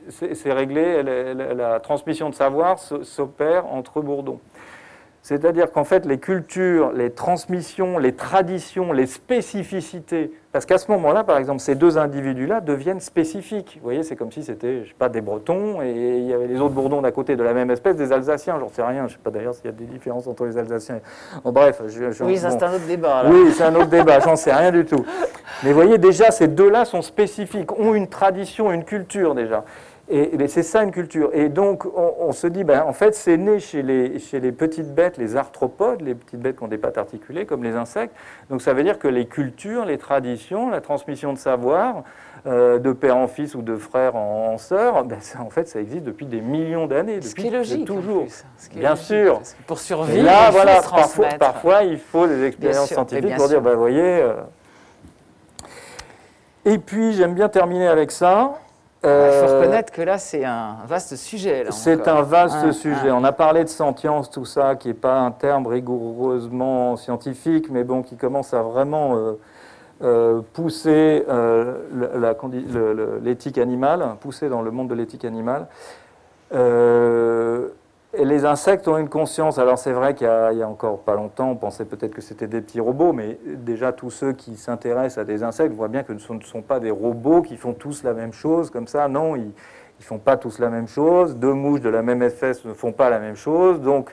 c'est réglé, la transmission de savoir s'opère entre bourdons. C'est-à-dire qu'en fait, les cultures, les transmissions, les traditions, les spécificités, parce qu'à ce moment-là, par exemple, ces deux individus-là deviennent spécifiques. Vous voyez, c'est comme si c'était, je sais pas, des Bretons, et il y avait les autres bourdons d'à côté de la même espèce, des Alsaciens, j'en sais rien, je sais pas d'ailleurs s'il y a des différences entre les Alsaciens. Bon, bref.
Oui, ça c'est un autre débat. Là.
Oui, c'est un autre débat, j'en sais rien du tout. Mais vous voyez, déjà, ces deux-là sont spécifiques, ont une tradition, une culture déjà. Et c'est ça une culture. Et donc, on se dit, en fait, c'est né chez les petites bêtes, les arthropodes, les petites bêtes qui ont des pattes articulées, comme les insectes. Donc, ça veut dire que les cultures, les traditions, la transmission de savoir, de père en fils ou de frère en sœur, en fait, ça existe depuis des millions d'années.
Ce qui est logique,
toujours.
Bien sûr. Pour survivre,
et là,
il faut
voilà,
se transmettre.
parfois, il faut des expériences scientifiques pour dire, vous voyez... Et puis, j'aime bien terminer avec ça.
Il faut reconnaître que là, c'est un vaste sujet.
C'est un vaste sujet. On a parlé de sentience, tout ça, qui n'est pas un terme rigoureusement scientifique, mais bon, qui commence à vraiment pousser l'éthique animale, pousser dans le monde de l'éthique animale. Et les insectes ont une conscience. Alors c'est vrai qu'il y a encore pas longtemps, on pensait peut-être que c'était des petits robots, mais déjà tous ceux qui s'intéressent à des insectes voient bien que ce ne sont pas des robots qui font tous la même chose, comme ça. Non, ils ne font pas tous la même chose. Deux mouches de la même espèce ne font pas la même chose. Donc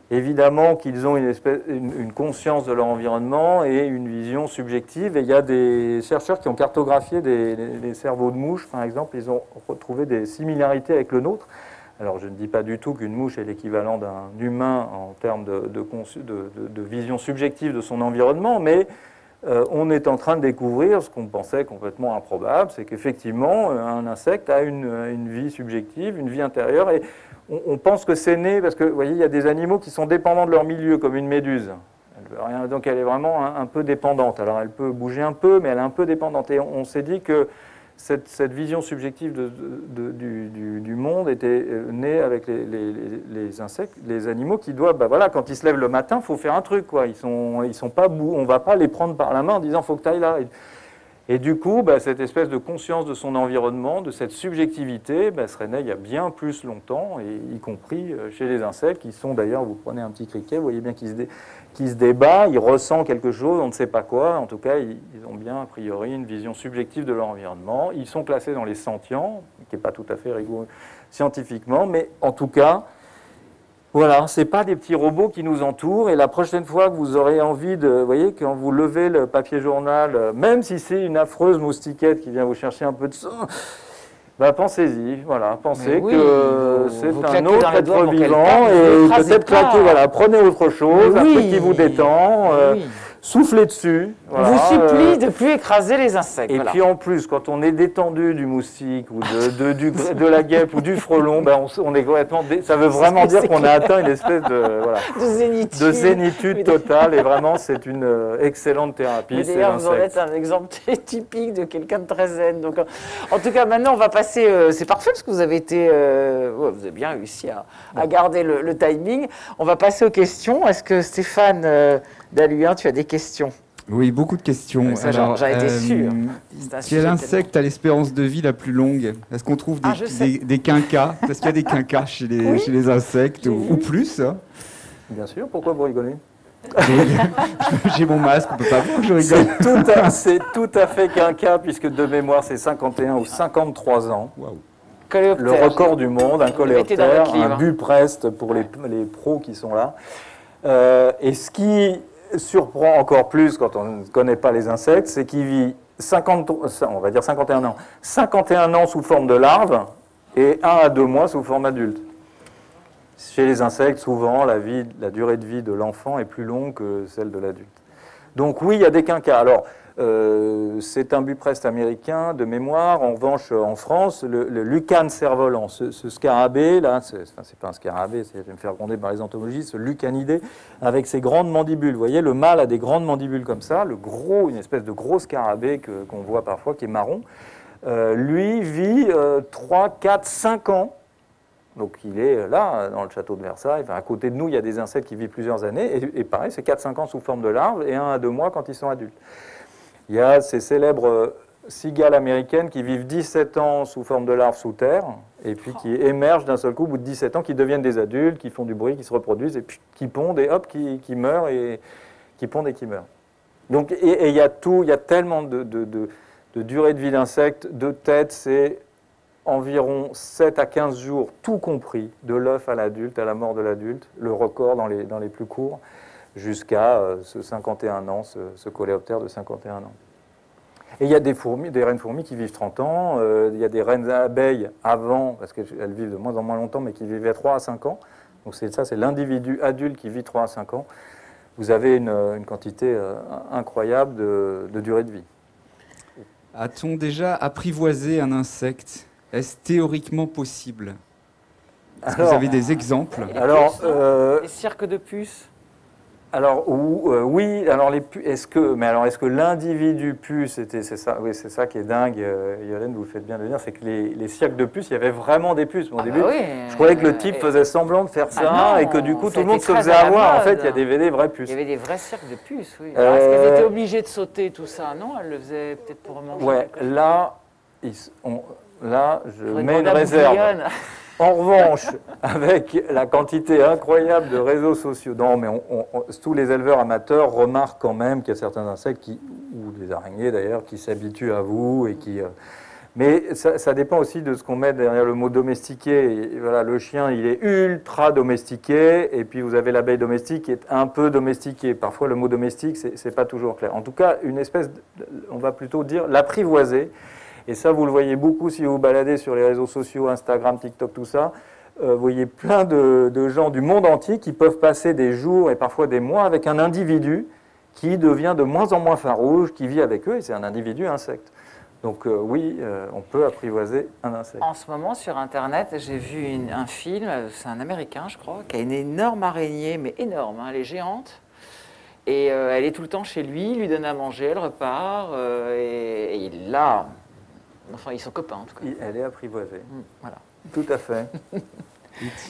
évidemment qu'ils ont une conscience de leur environnement et une vision subjective. Et il y a des chercheurs qui ont cartographié des cerveaux de mouches, par exemple. Ils ont retrouvé des similarités avec le nôtre. Alors, je ne dis pas du tout qu'une mouche est l'équivalent d'un humain en termes de vision subjective de son environnement, mais on est en train de découvrir ce qu'on pensait complètement improbable, c'est qu'effectivement, un insecte a une vie subjective, une vie intérieure, et on pense que c'est né, parce que, vous voyez, il y a des animaux qui sont dépendants de leur milieu, comme une méduse. Donc, elle est vraiment un peu dépendante. Alors, elle peut bouger un peu, mais elle est un peu dépendante. Et on s'est dit que cette vision subjective du monde était née avec les insectes, les animaux qui doivent, voilà, quand ils se lèvent le matin, il faut faire un truc, quoi. Ils sont pas on ne va pas les prendre par la main en disant « faut que tu ailles là ». Et du coup, cette espèce de conscience de son environnement, de cette subjectivité, serait née il y a bien plus longtemps, et y compris chez les insectes, qui sont d'ailleurs, vous prenez un petit criquet, vous voyez bien qu'il se débat, il ressent quelque chose, on ne sait pas quoi, en tout cas, ils ont bien, a priori, une vision subjective de leur environnement. Ils sont classés dans les sentients, qui n'est pas tout à fait rigoureux scientifiquement, mais en tout cas, voilà, ce n'est pas des petits robots qui nous entourent, et la prochaine fois que vous aurez envie de, vous voyez, quand vous levez le papier journal, même si c'est une affreuse moustiquette qui vient vous chercher un peu de sang, pensez-y, voilà, pensez que c'est un autre être vivant, et peut-être claquer, voilà, prenez autre chose, un truc qui vous détend, souffler dessus.
On vous supplie de ne plus écraser les insectes.
Et puis en plus, quand on est détendu du moustique ou de la guêpe ou du frelon, ben on est complètement... Ça veut vraiment dire qu'on a atteint une espèce de zénitude totale. Et vraiment, c'est une excellente thérapie.
D'ailleurs, vous en êtes un exemple typique de quelqu'un de très zen. Donc, en tout cas, maintenant, on va passer... c'est parfait parce que vous avez été... vous avez bien réussi à garder le timing. On va passer aux questions. Est-ce que Stéphane Dalluin, tu as des questions?
Oui, beaucoup de questions.
J'en étais sûr.
Quel insecte a l'espérance de vie la plus longue? Est-ce qu'on trouve des quinquas? Est-ce qu'il y a des quinquas chez les insectes ou plus?
Bien sûr, pourquoi vous rigolez?
J'ai mon masque, on ne peut pas voir que je rigole.
C'est tout à fait quinquas, puisque de mémoire, c'est 51 ou 53 ans.
Waouh.
Le record du monde, un coléoptère, un Buprest pour les pros qui sont là. Et ce qui surprend encore plus quand on ne connaît pas les insectes, c'est qu'il vit on va dire 51 ans. 51 ans sous forme de larve et 1 à 2 mois sous forme adulte. Chez les insectes, souvent, la durée de vie de l'enfant est plus longue que celle de l'adulte. Donc oui, il y a des quinquas. Alors, c'est un Buprest américain de mémoire. En revanche, en France, le Lucane cerf-volant, ce scarabée, là, c'est pas un scarabée, je vais me faire gronder par les entomologistes, ce Lucanidé, avec ses grandes mandibules. Vous voyez, le mâle a des grandes mandibules comme ça, une espèce de gros scarabée qu'on voit parfois, qui est marron. Lui vit 3, 4, 5 ans. Donc il est là, dans le château de Versailles. Enfin, à côté de nous, il y a des insectes qui vivent plusieurs années. Et pareil, c'est 4-5 ans sous forme de larves et 1 à 2 mois quand ils sont adultes. Il y a ces célèbres cigales américaines qui vivent 17 ans sous forme de larves sous terre, et puis qui émergent d'un seul coup au bout de 17 ans, qui deviennent des adultes, qui font du bruit, qui se reproduisent, et puis qui pondent, et hop, qui meurent, et qui pondent et qui meurent. Donc, et il y a tellement de durée de vie d'insectes, de têtes, c'est environ 7 à 15 jours, tout compris, de l'œuf à l'adulte, à la mort de l'adulte, le record dans les plus courts, jusqu'à ce 51 ans, ce coléoptère de 51 ans. Et il y a des reines fourmis qui vivent 30 ans, il y a des reines abeilles avant, parce qu'elles vivent de moins en moins longtemps, mais qui vivaient 3 à 5 ans. Donc c'est l'individu adulte qui vit 3 à 5 ans. Vous avez une quantité incroyable de durée de vie.
A-t-on déjà apprivoisé un insecte? Est-ce théoriquement possible? Est-ce que vous avez des exemples?
Les cirques de puces.
Alors oui, alors est-ce que l'individu puce, c'est ça, oui, c'est ça qui est dingue, Yolène, vous le faites bien de dire, c'est que les cirques de puces, il y avait vraiment des puces. Au début, je croyais que le type faisait semblant de faire ça et que du coup tout le monde se faisait avoir. En fait, il y avait des vraies puces.
Il y avait des vrais cirques de puces, oui. Est-ce qu'elles étaient obligées de sauter tout ça? Non, elles le faisaient peut-être pour manger.
Ouais, là, je mets une réserve. En revanche, avec la quantité incroyable de réseaux sociaux, tous les éleveurs amateurs remarquent quand même qu'il y a certains insectes, ou des araignées d'ailleurs, qui s'habituent à vous. Mais ça dépend aussi de ce qu'on met derrière le mot domestiqué. Et voilà, le chien, il est ultra domestiqué, et puis vous avez l'abeille domestique qui est un peu domestiquée. Parfois, le mot domestique, c'est pas toujours clair. En tout cas, on va plutôt dire l'apprivoiser. Et ça, vous le voyez beaucoup si vous vous baladez sur les réseaux sociaux, Instagram, TikTok, tout ça. Vous voyez plein de gens du monde entier qui peuvent passer des jours et parfois des mois avec un individu qui devient de moins en moins farouche, qui vit avec eux, et c'est un individu insecte. Donc oui, on peut apprivoiser un insecte.
En ce moment, sur Internet, j'ai vu un film, c'est un Américain, je crois, qui a une énorme araignée, mais énorme, hein, elle est géante. Et elle est tout le temps chez lui, il lui donne à manger, elle repart, et il l'a... Enfin, ils sont copains, en tout cas.
Elle est apprivoisée.
Voilà.
Tout à fait.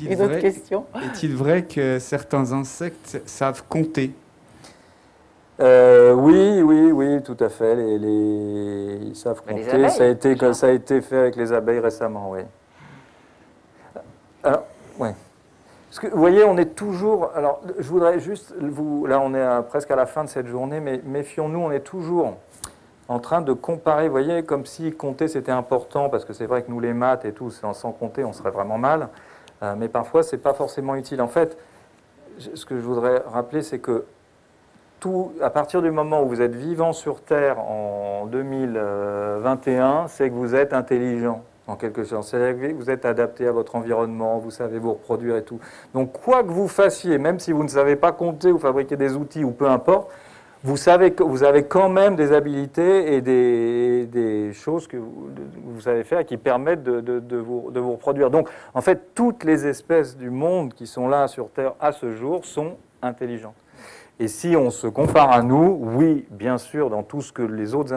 Une autre question?
Est-il vrai que certains insectes savent compter?
Oui, tout à fait. Ils savent compter.
Abeilles,
ça a été fait avec les abeilles récemment, oui. Alors, ouais. Parce que, vous voyez, on est toujours... Alors, je voudrais juste... Là, on est presque à la fin de cette journée, mais méfions-nous, on est toujours en train de comparer, vous voyez, comme si compter c'était important, parce que c'est vrai que nous les maths et tout, sans compter, on serait vraiment mal, mais parfois c'est pas forcément utile. En fait, ce que je voudrais rappeler, c'est que à partir du moment où vous êtes vivant sur Terre en 2021, c'est que vous êtes intelligent, en quelque sorte. C'est-à-dire que vous êtes adapté à votre environnement, vous savez vous reproduire et tout. Donc quoi que vous fassiez, même si vous ne savez pas compter ou fabriquer des outils ou peu importe, vous avez quand même des habilités et des choses que vous savez faire qui permettent de vous reproduire. Donc, en fait, toutes les espèces du monde qui sont là sur Terre à ce jour sont intelligentes. Et si on se compare à nous, oui, bien sûr, dans tout ce que les autres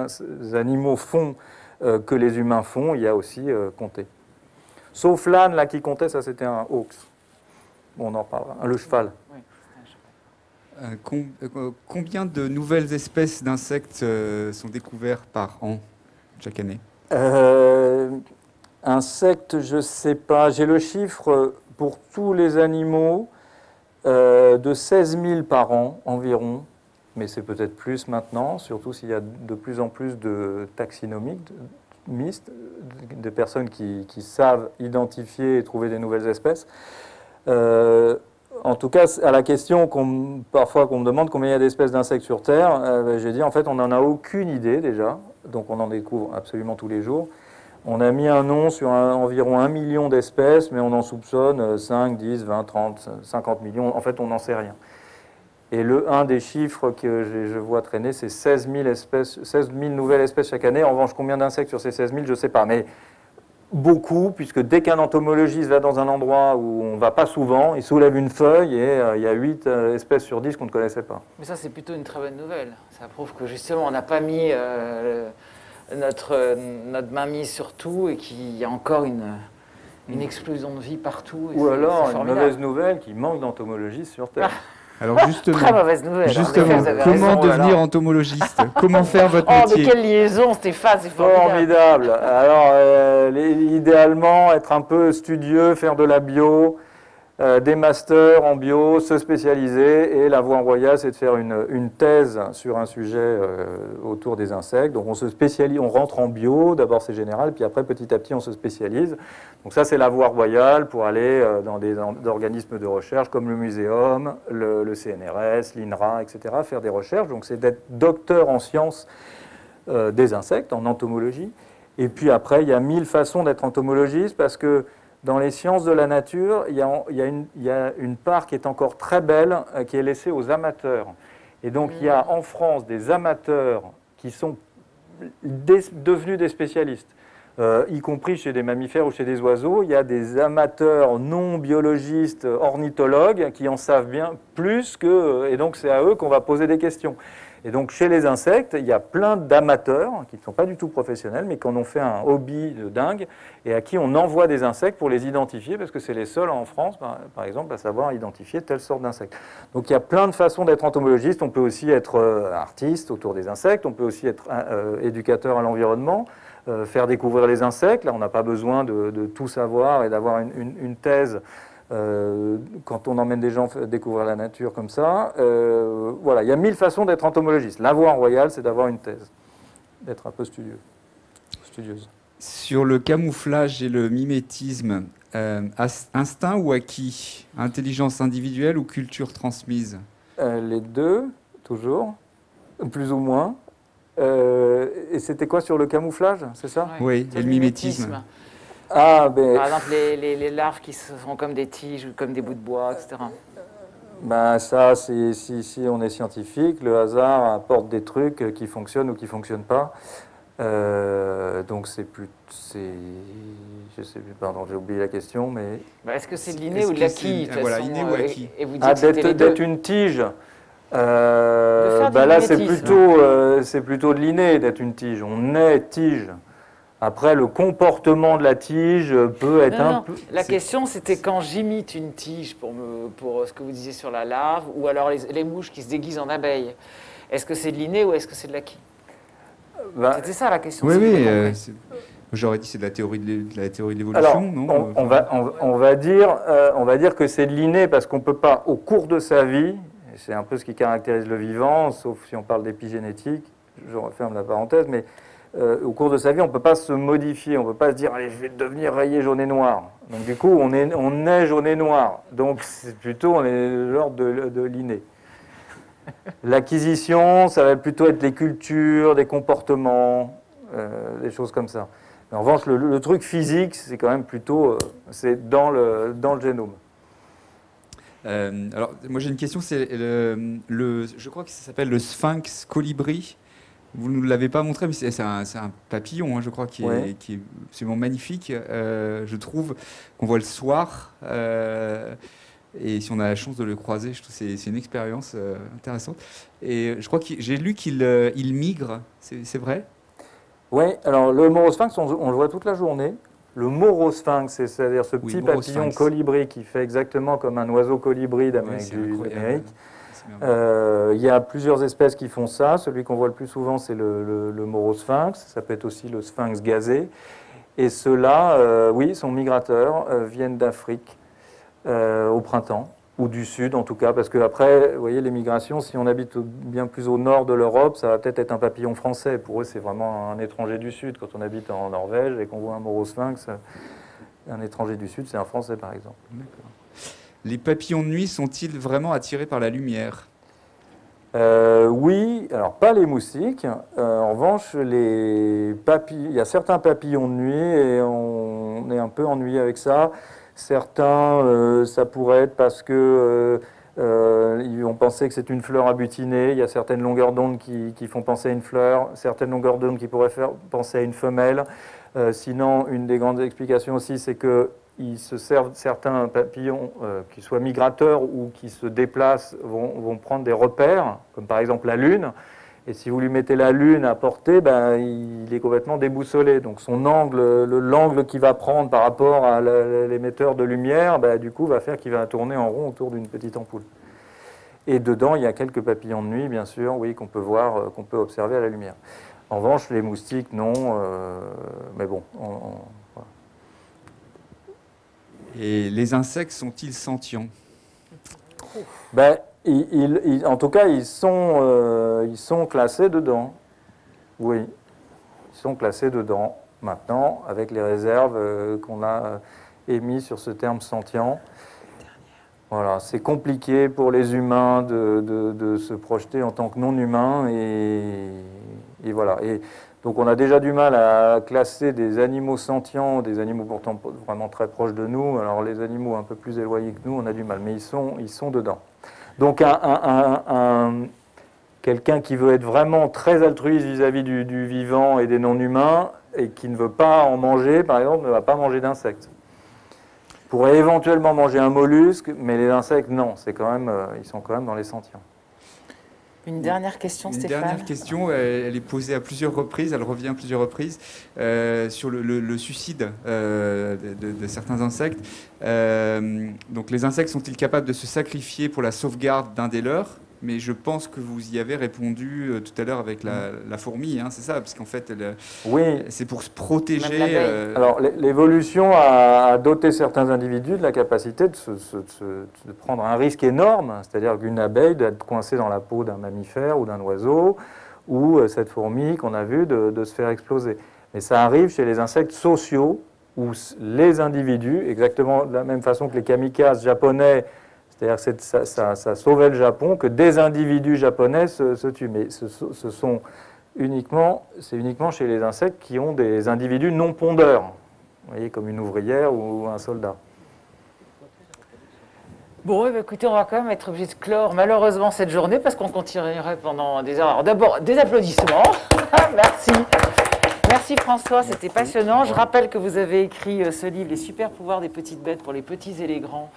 animaux font, que les humains font, il y a aussi compter. Sauf l'âne, là, qui comptait, ça c'était un hawks. Bon, on en parlera. Le cheval.
Combien de nouvelles espèces d'insectes sont découvertes par an, chaque année?
Insectes, je ne sais pas. J'ai le chiffre pour tous les animaux de 16 000 par an environ. Mais c'est peut-être plus maintenant, surtout s'il y a de plus en plus de taxinomiques, de personnes qui savent identifier et trouver des nouvelles espèces. En tout cas, à la question parfois qu'on me demande combien il y a d'espèces d'insectes sur Terre, j'ai dit en fait on n'en a aucune idée déjà, donc on en découvre absolument tous les jours. On a mis un nom sur environ 1 million d'espèces, mais on en soupçonne 5, 10, 20, 30, 50 millions. En fait, on n'en sait rien. Et un des chiffres que je vois traîner, c'est 16 000 nouvelles espèces chaque année. En revanche, combien d'insectes sur ces 16 000, je ne sais pas. Mais beaucoup, puisque dès qu'un entomologiste va dans un endroit où on ne va pas souvent, il soulève une feuille et il y a 8 espèces sur 10 qu'on ne connaissait pas.
Mais ça, c'est plutôt une très bonne nouvelle. Ça prouve que justement, on n'a pas mis notre main mise sur tout et qu'il y a encore une explosion de vie partout.
Ou alors, une mauvaise nouvelle, qu'il manque d'entomologistes sur Terre.
Alors justement,
très mauvaise nouvelle.
Comment devenir entomologiste? Comment faire votre métier?
Oh, mais quelle liaison, Stéphane, c'est
formidable. Alors, idéalement, être un peu studieux, faire de la bio, des masters en bio, se spécialiser. Et la voie royale, c'est de faire une thèse sur un sujet autour des insectes. Donc, on se spécialise, on rentre en bio, d'abord c'est général, puis après, petit à petit, on se spécialise. Donc ça, c'est la voie royale pour aller dans des organismes de recherche comme le Muséum, le CNRS, l'INRA, etc., faire des recherches. Donc c'est d'être docteur en sciences des insectes, en entomologie. Et puis après, il y a 1000 façons d'être entomologiste parce que dans les sciences de la nature, il y a une part qui est encore très belle, qui est laissée aux amateurs. Et donc il y a en France des amateurs qui sont devenus des spécialistes. Y compris chez des mammifères ou chez des oiseaux, il y a des amateurs non biologistes, ornithologues, qui en savent bien plus que... Et donc, c'est à eux qu'on va poser des questions. Et donc, chez les insectes, il y a plein d'amateurs, qui ne sont pas du tout professionnels, mais qui en ont fait un hobby de dingue, et à qui on envoie des insectes pour les identifier, parce que c'est les seuls en France, par exemple, à savoir identifier telle sorte d'insectes. Donc, il y a plein de façons d'être entomologiste. On peut aussi être artiste autour des insectes, on peut aussi être éducateur à l'environnement, faire découvrir les insectes. Là, on n'a pas besoin de tout savoir et d'avoir une thèse quand on emmène des gens découvrir la nature comme ça. Voilà, il y a 1000 façons d'être entomologiste. La voie royale, c'est d'avoir une thèse, d'être un peu studieuse.
Sur le camouflage et le mimétisme, instinct ou acquis? Intelligence individuelle ou culture transmise?
Les deux, toujours, plus ou moins. Et c'était quoi sur le camouflage, c'est ça?
Oui, et le mimétisme.
Par exemple, les larves qui sont comme des tiges ou comme des bouts de bois, etc.
Ça, si on est scientifique, le hasard apporte des trucs qui fonctionnent ou qui ne fonctionnent pas. Donc je sais plus, pardon, j'ai oublié la question, mais...
Est-ce que c'est de l'inné ou de l'acquis?
Voilà, inné ou acquis.
D'être une tige. Là, c'est plutôt de l'inné d'être une tige. On est tige. Après, le comportement de la tige peut être un peu...
La question, c'était quand j'imite une tige pour ce que vous disiez sur la larve, ou alors les mouches qui se déguisent en abeilles. Est-ce que c'est de l'inné ou est-ce que c'est de l'acquis? C'était ça la question.
Oui. J'aurais dit c'est de la théorie de l'évolution, non?
On va dire que c'est de l'inné parce qu'on ne peut pas, au cours de sa vie, c'est un peu ce qui caractérise le vivant, sauf si on parle d'épigénétique, je referme la parenthèse, mais au cours de sa vie, on ne peut pas se modifier, on ne peut pas se dire « allez, je vais devenir rayé jaune et noir ». Donc du coup, on est jaune et noir. Donc c'est plutôt, on est de l'ordre de l'inné. L'acquisition, ça va plutôt être des cultures, des comportements, des choses comme ça. Mais en revanche, le truc physique, c'est quand même plutôt c'est dans le génome.
Alors, moi j'ai une question, c'est je crois que ça s'appelle le sphinx colibri. Vous ne nous l'avez pas montré, mais c'est un papillon, hein, je crois, qui est absolument magnifique. Je trouve qu'on voit le soir. Et si on a la chance de le croiser, je trouve que c'est une expérience intéressante. Et je crois que j'ai lu qu'il migre, c'est vrai?
Oui, alors le morosphinx, on le voit toute la journée. Le morosphinx, c'est-à-dire ce petit papillon colibri qui fait exactement comme un oiseau colibri d'Amérique. Il y a plusieurs espèces qui font ça. Celui qu'on voit le plus souvent, c'est le morosphinx. Ça peut être aussi le sphinx gazé. Et ceux-là, oui, sont migrateurs, viennent d'Afrique au printemps, ou du sud en tout cas, parce qu'après, vous voyez, les migrations, si on habite bien plus au nord de l'Europe, ça va peut-être être un papillon français. Pour eux, c'est vraiment un étranger du sud. Quand on habite en Norvège et qu'on voit un morosphinx, un étranger du sud, c'est un Français par exemple.
Les papillons de nuit sont-ils vraiment attirés par la lumière?
Oui, alors pas les moustiques. En revanche, il y a certains papillons de nuit et on est un peu ennuyé avec ça. Certains, ça pourrait être parce que ils vont penser que c'est une fleur à butiner. Il y a certaines longueurs d'onde qui font penser à une fleur, certaines longueurs d'onde qui pourraient faire penser à une femelle. Sinon, une des grandes explications aussi, c'est qu'ils se servent, certains papillons, qui soient migrateurs ou qui se déplacent, vont prendre des repères, comme par exemple la lune. Et si vous lui mettez la lune à portée, ben, il est complètement déboussolé. Donc son angle, l'angle qu'il va prendre par rapport à l'émetteur de lumière, ben, du coup, va faire qu'il va tourner en rond autour d'une petite ampoule. Et dedans, il y a quelques papillons de nuit, bien sûr, oui, qu'on peut voir, qu'on peut observer à la lumière. En revanche, les moustiques, non. Mais bon. Voilà.
Et les insectes sont-ils sentients?
Ben, en tout cas, ils sont classés dedans. Oui, ils sont classés dedans. Maintenant, avec les réserves qu'on a émises sur ce terme sentient. Voilà, c'est compliqué pour les humains de se projeter en tant que non-humains. Et voilà. Et donc, on a déjà du mal à classer des animaux sentients, des animaux pourtant vraiment très proches de nous. Alors, les animaux un peu plus éloignés que nous, on a du mal. Mais ils sont dedans. Donc, quelqu'un qui veut être vraiment très altruiste vis-à-vis du vivant et des non-humains et qui ne veut pas en manger, par exemple, ne va pas manger d'insectes. Pourrait éventuellement manger un mollusque, mais les insectes, non. Ils sont quand même dans les sentients.
Une dernière question, Stéphane.
Une dernière question, elle est posée à plusieurs reprises, elle revient à plusieurs reprises, sur le suicide de certains insectes. Donc les insectes sont-ils capables de se sacrifier pour la sauvegarde d'un des leurs? Mais je pense que vous y avez répondu tout à l'heure avec la fourmi, hein, c'est ça? Parce qu'en fait,
oui.
C'est pour se protéger.
Alors l'évolution a doté certains individus de la capacité de prendre un risque énorme, c'est-à-dire qu'une abeille d'être coincée dans la peau d'un mammifère ou d'un oiseau, ou cette fourmi qu'on a vue de se faire exploser. Mais ça arrive chez les insectes sociaux, où les individus, exactement de la même façon que les kamikazes japonais, c'est-à-dire que ça sauvait le Japon, que des individus japonais se tuent. Mais c'est uniquement chez les insectes qui ont des individus non pondeurs. Vous voyez, comme une ouvrière ou un soldat.
Bon, écoutez, on va quand même être obligé de clore malheureusement cette journée parce qu'on continuerait pendant des heures. Alors d'abord, des applaudissements. Merci. Merci François, c'était passionnant. Je rappelle que vous avez écrit ce livre, Les super pouvoirs des petites bêtes pour les petits et les grands,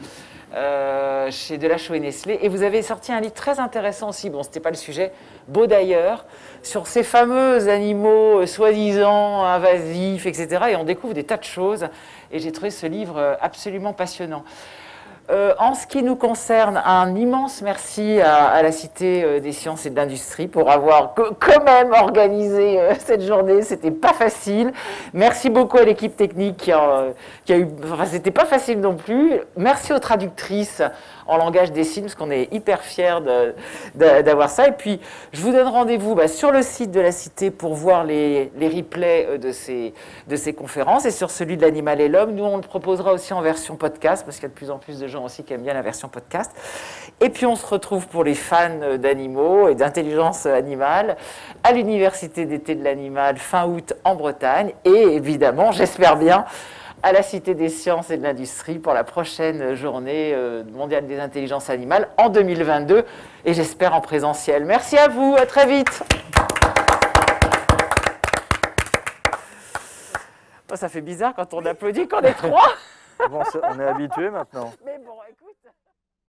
chez Delachaux et Nestlé. Et vous avez sorti un livre très intéressant aussi, bon, c'était pas le sujet, beau d'ailleurs, sur ces fameux animaux soi-disant invasifs, etc. Et on découvre des tas de choses. Et j'ai trouvé ce livre absolument passionnant. En ce qui nous concerne, un immense merci à la Cité des Sciences et de l'Industrie pour avoir quand même organisé cette journée. C'était pas facile. Merci beaucoup à l'équipe technique qui a eu... Enfin, c'était pas facile non plus. Merci aux traductrices en langage des signes, parce qu'on est hyper fiers d'avoir ça. Et puis, je vous donne rendez-vous sur le site de la Cité pour voir les replays de ces conférences et sur celui de l'animal et l'homme. Nous, on le proposera aussi en version podcast, parce qu'il y a de plus en plus de gens aussi qui aiment bien la version podcast. Et puis, on se retrouve pour les fans d'animaux et d'intelligence animale à l'Université d'été de l'animal fin août en Bretagne. Et évidemment, j'espère bien, à la Cité des Sciences et de l'Industrie pour la prochaine journée mondiale des intelligences animales en 2022 et j'espère en présentiel. Merci à vous, à très vite. Oh, ça fait bizarre quand on applaudit qu'on est trois.
Bon, on est habitué maintenant.
Mais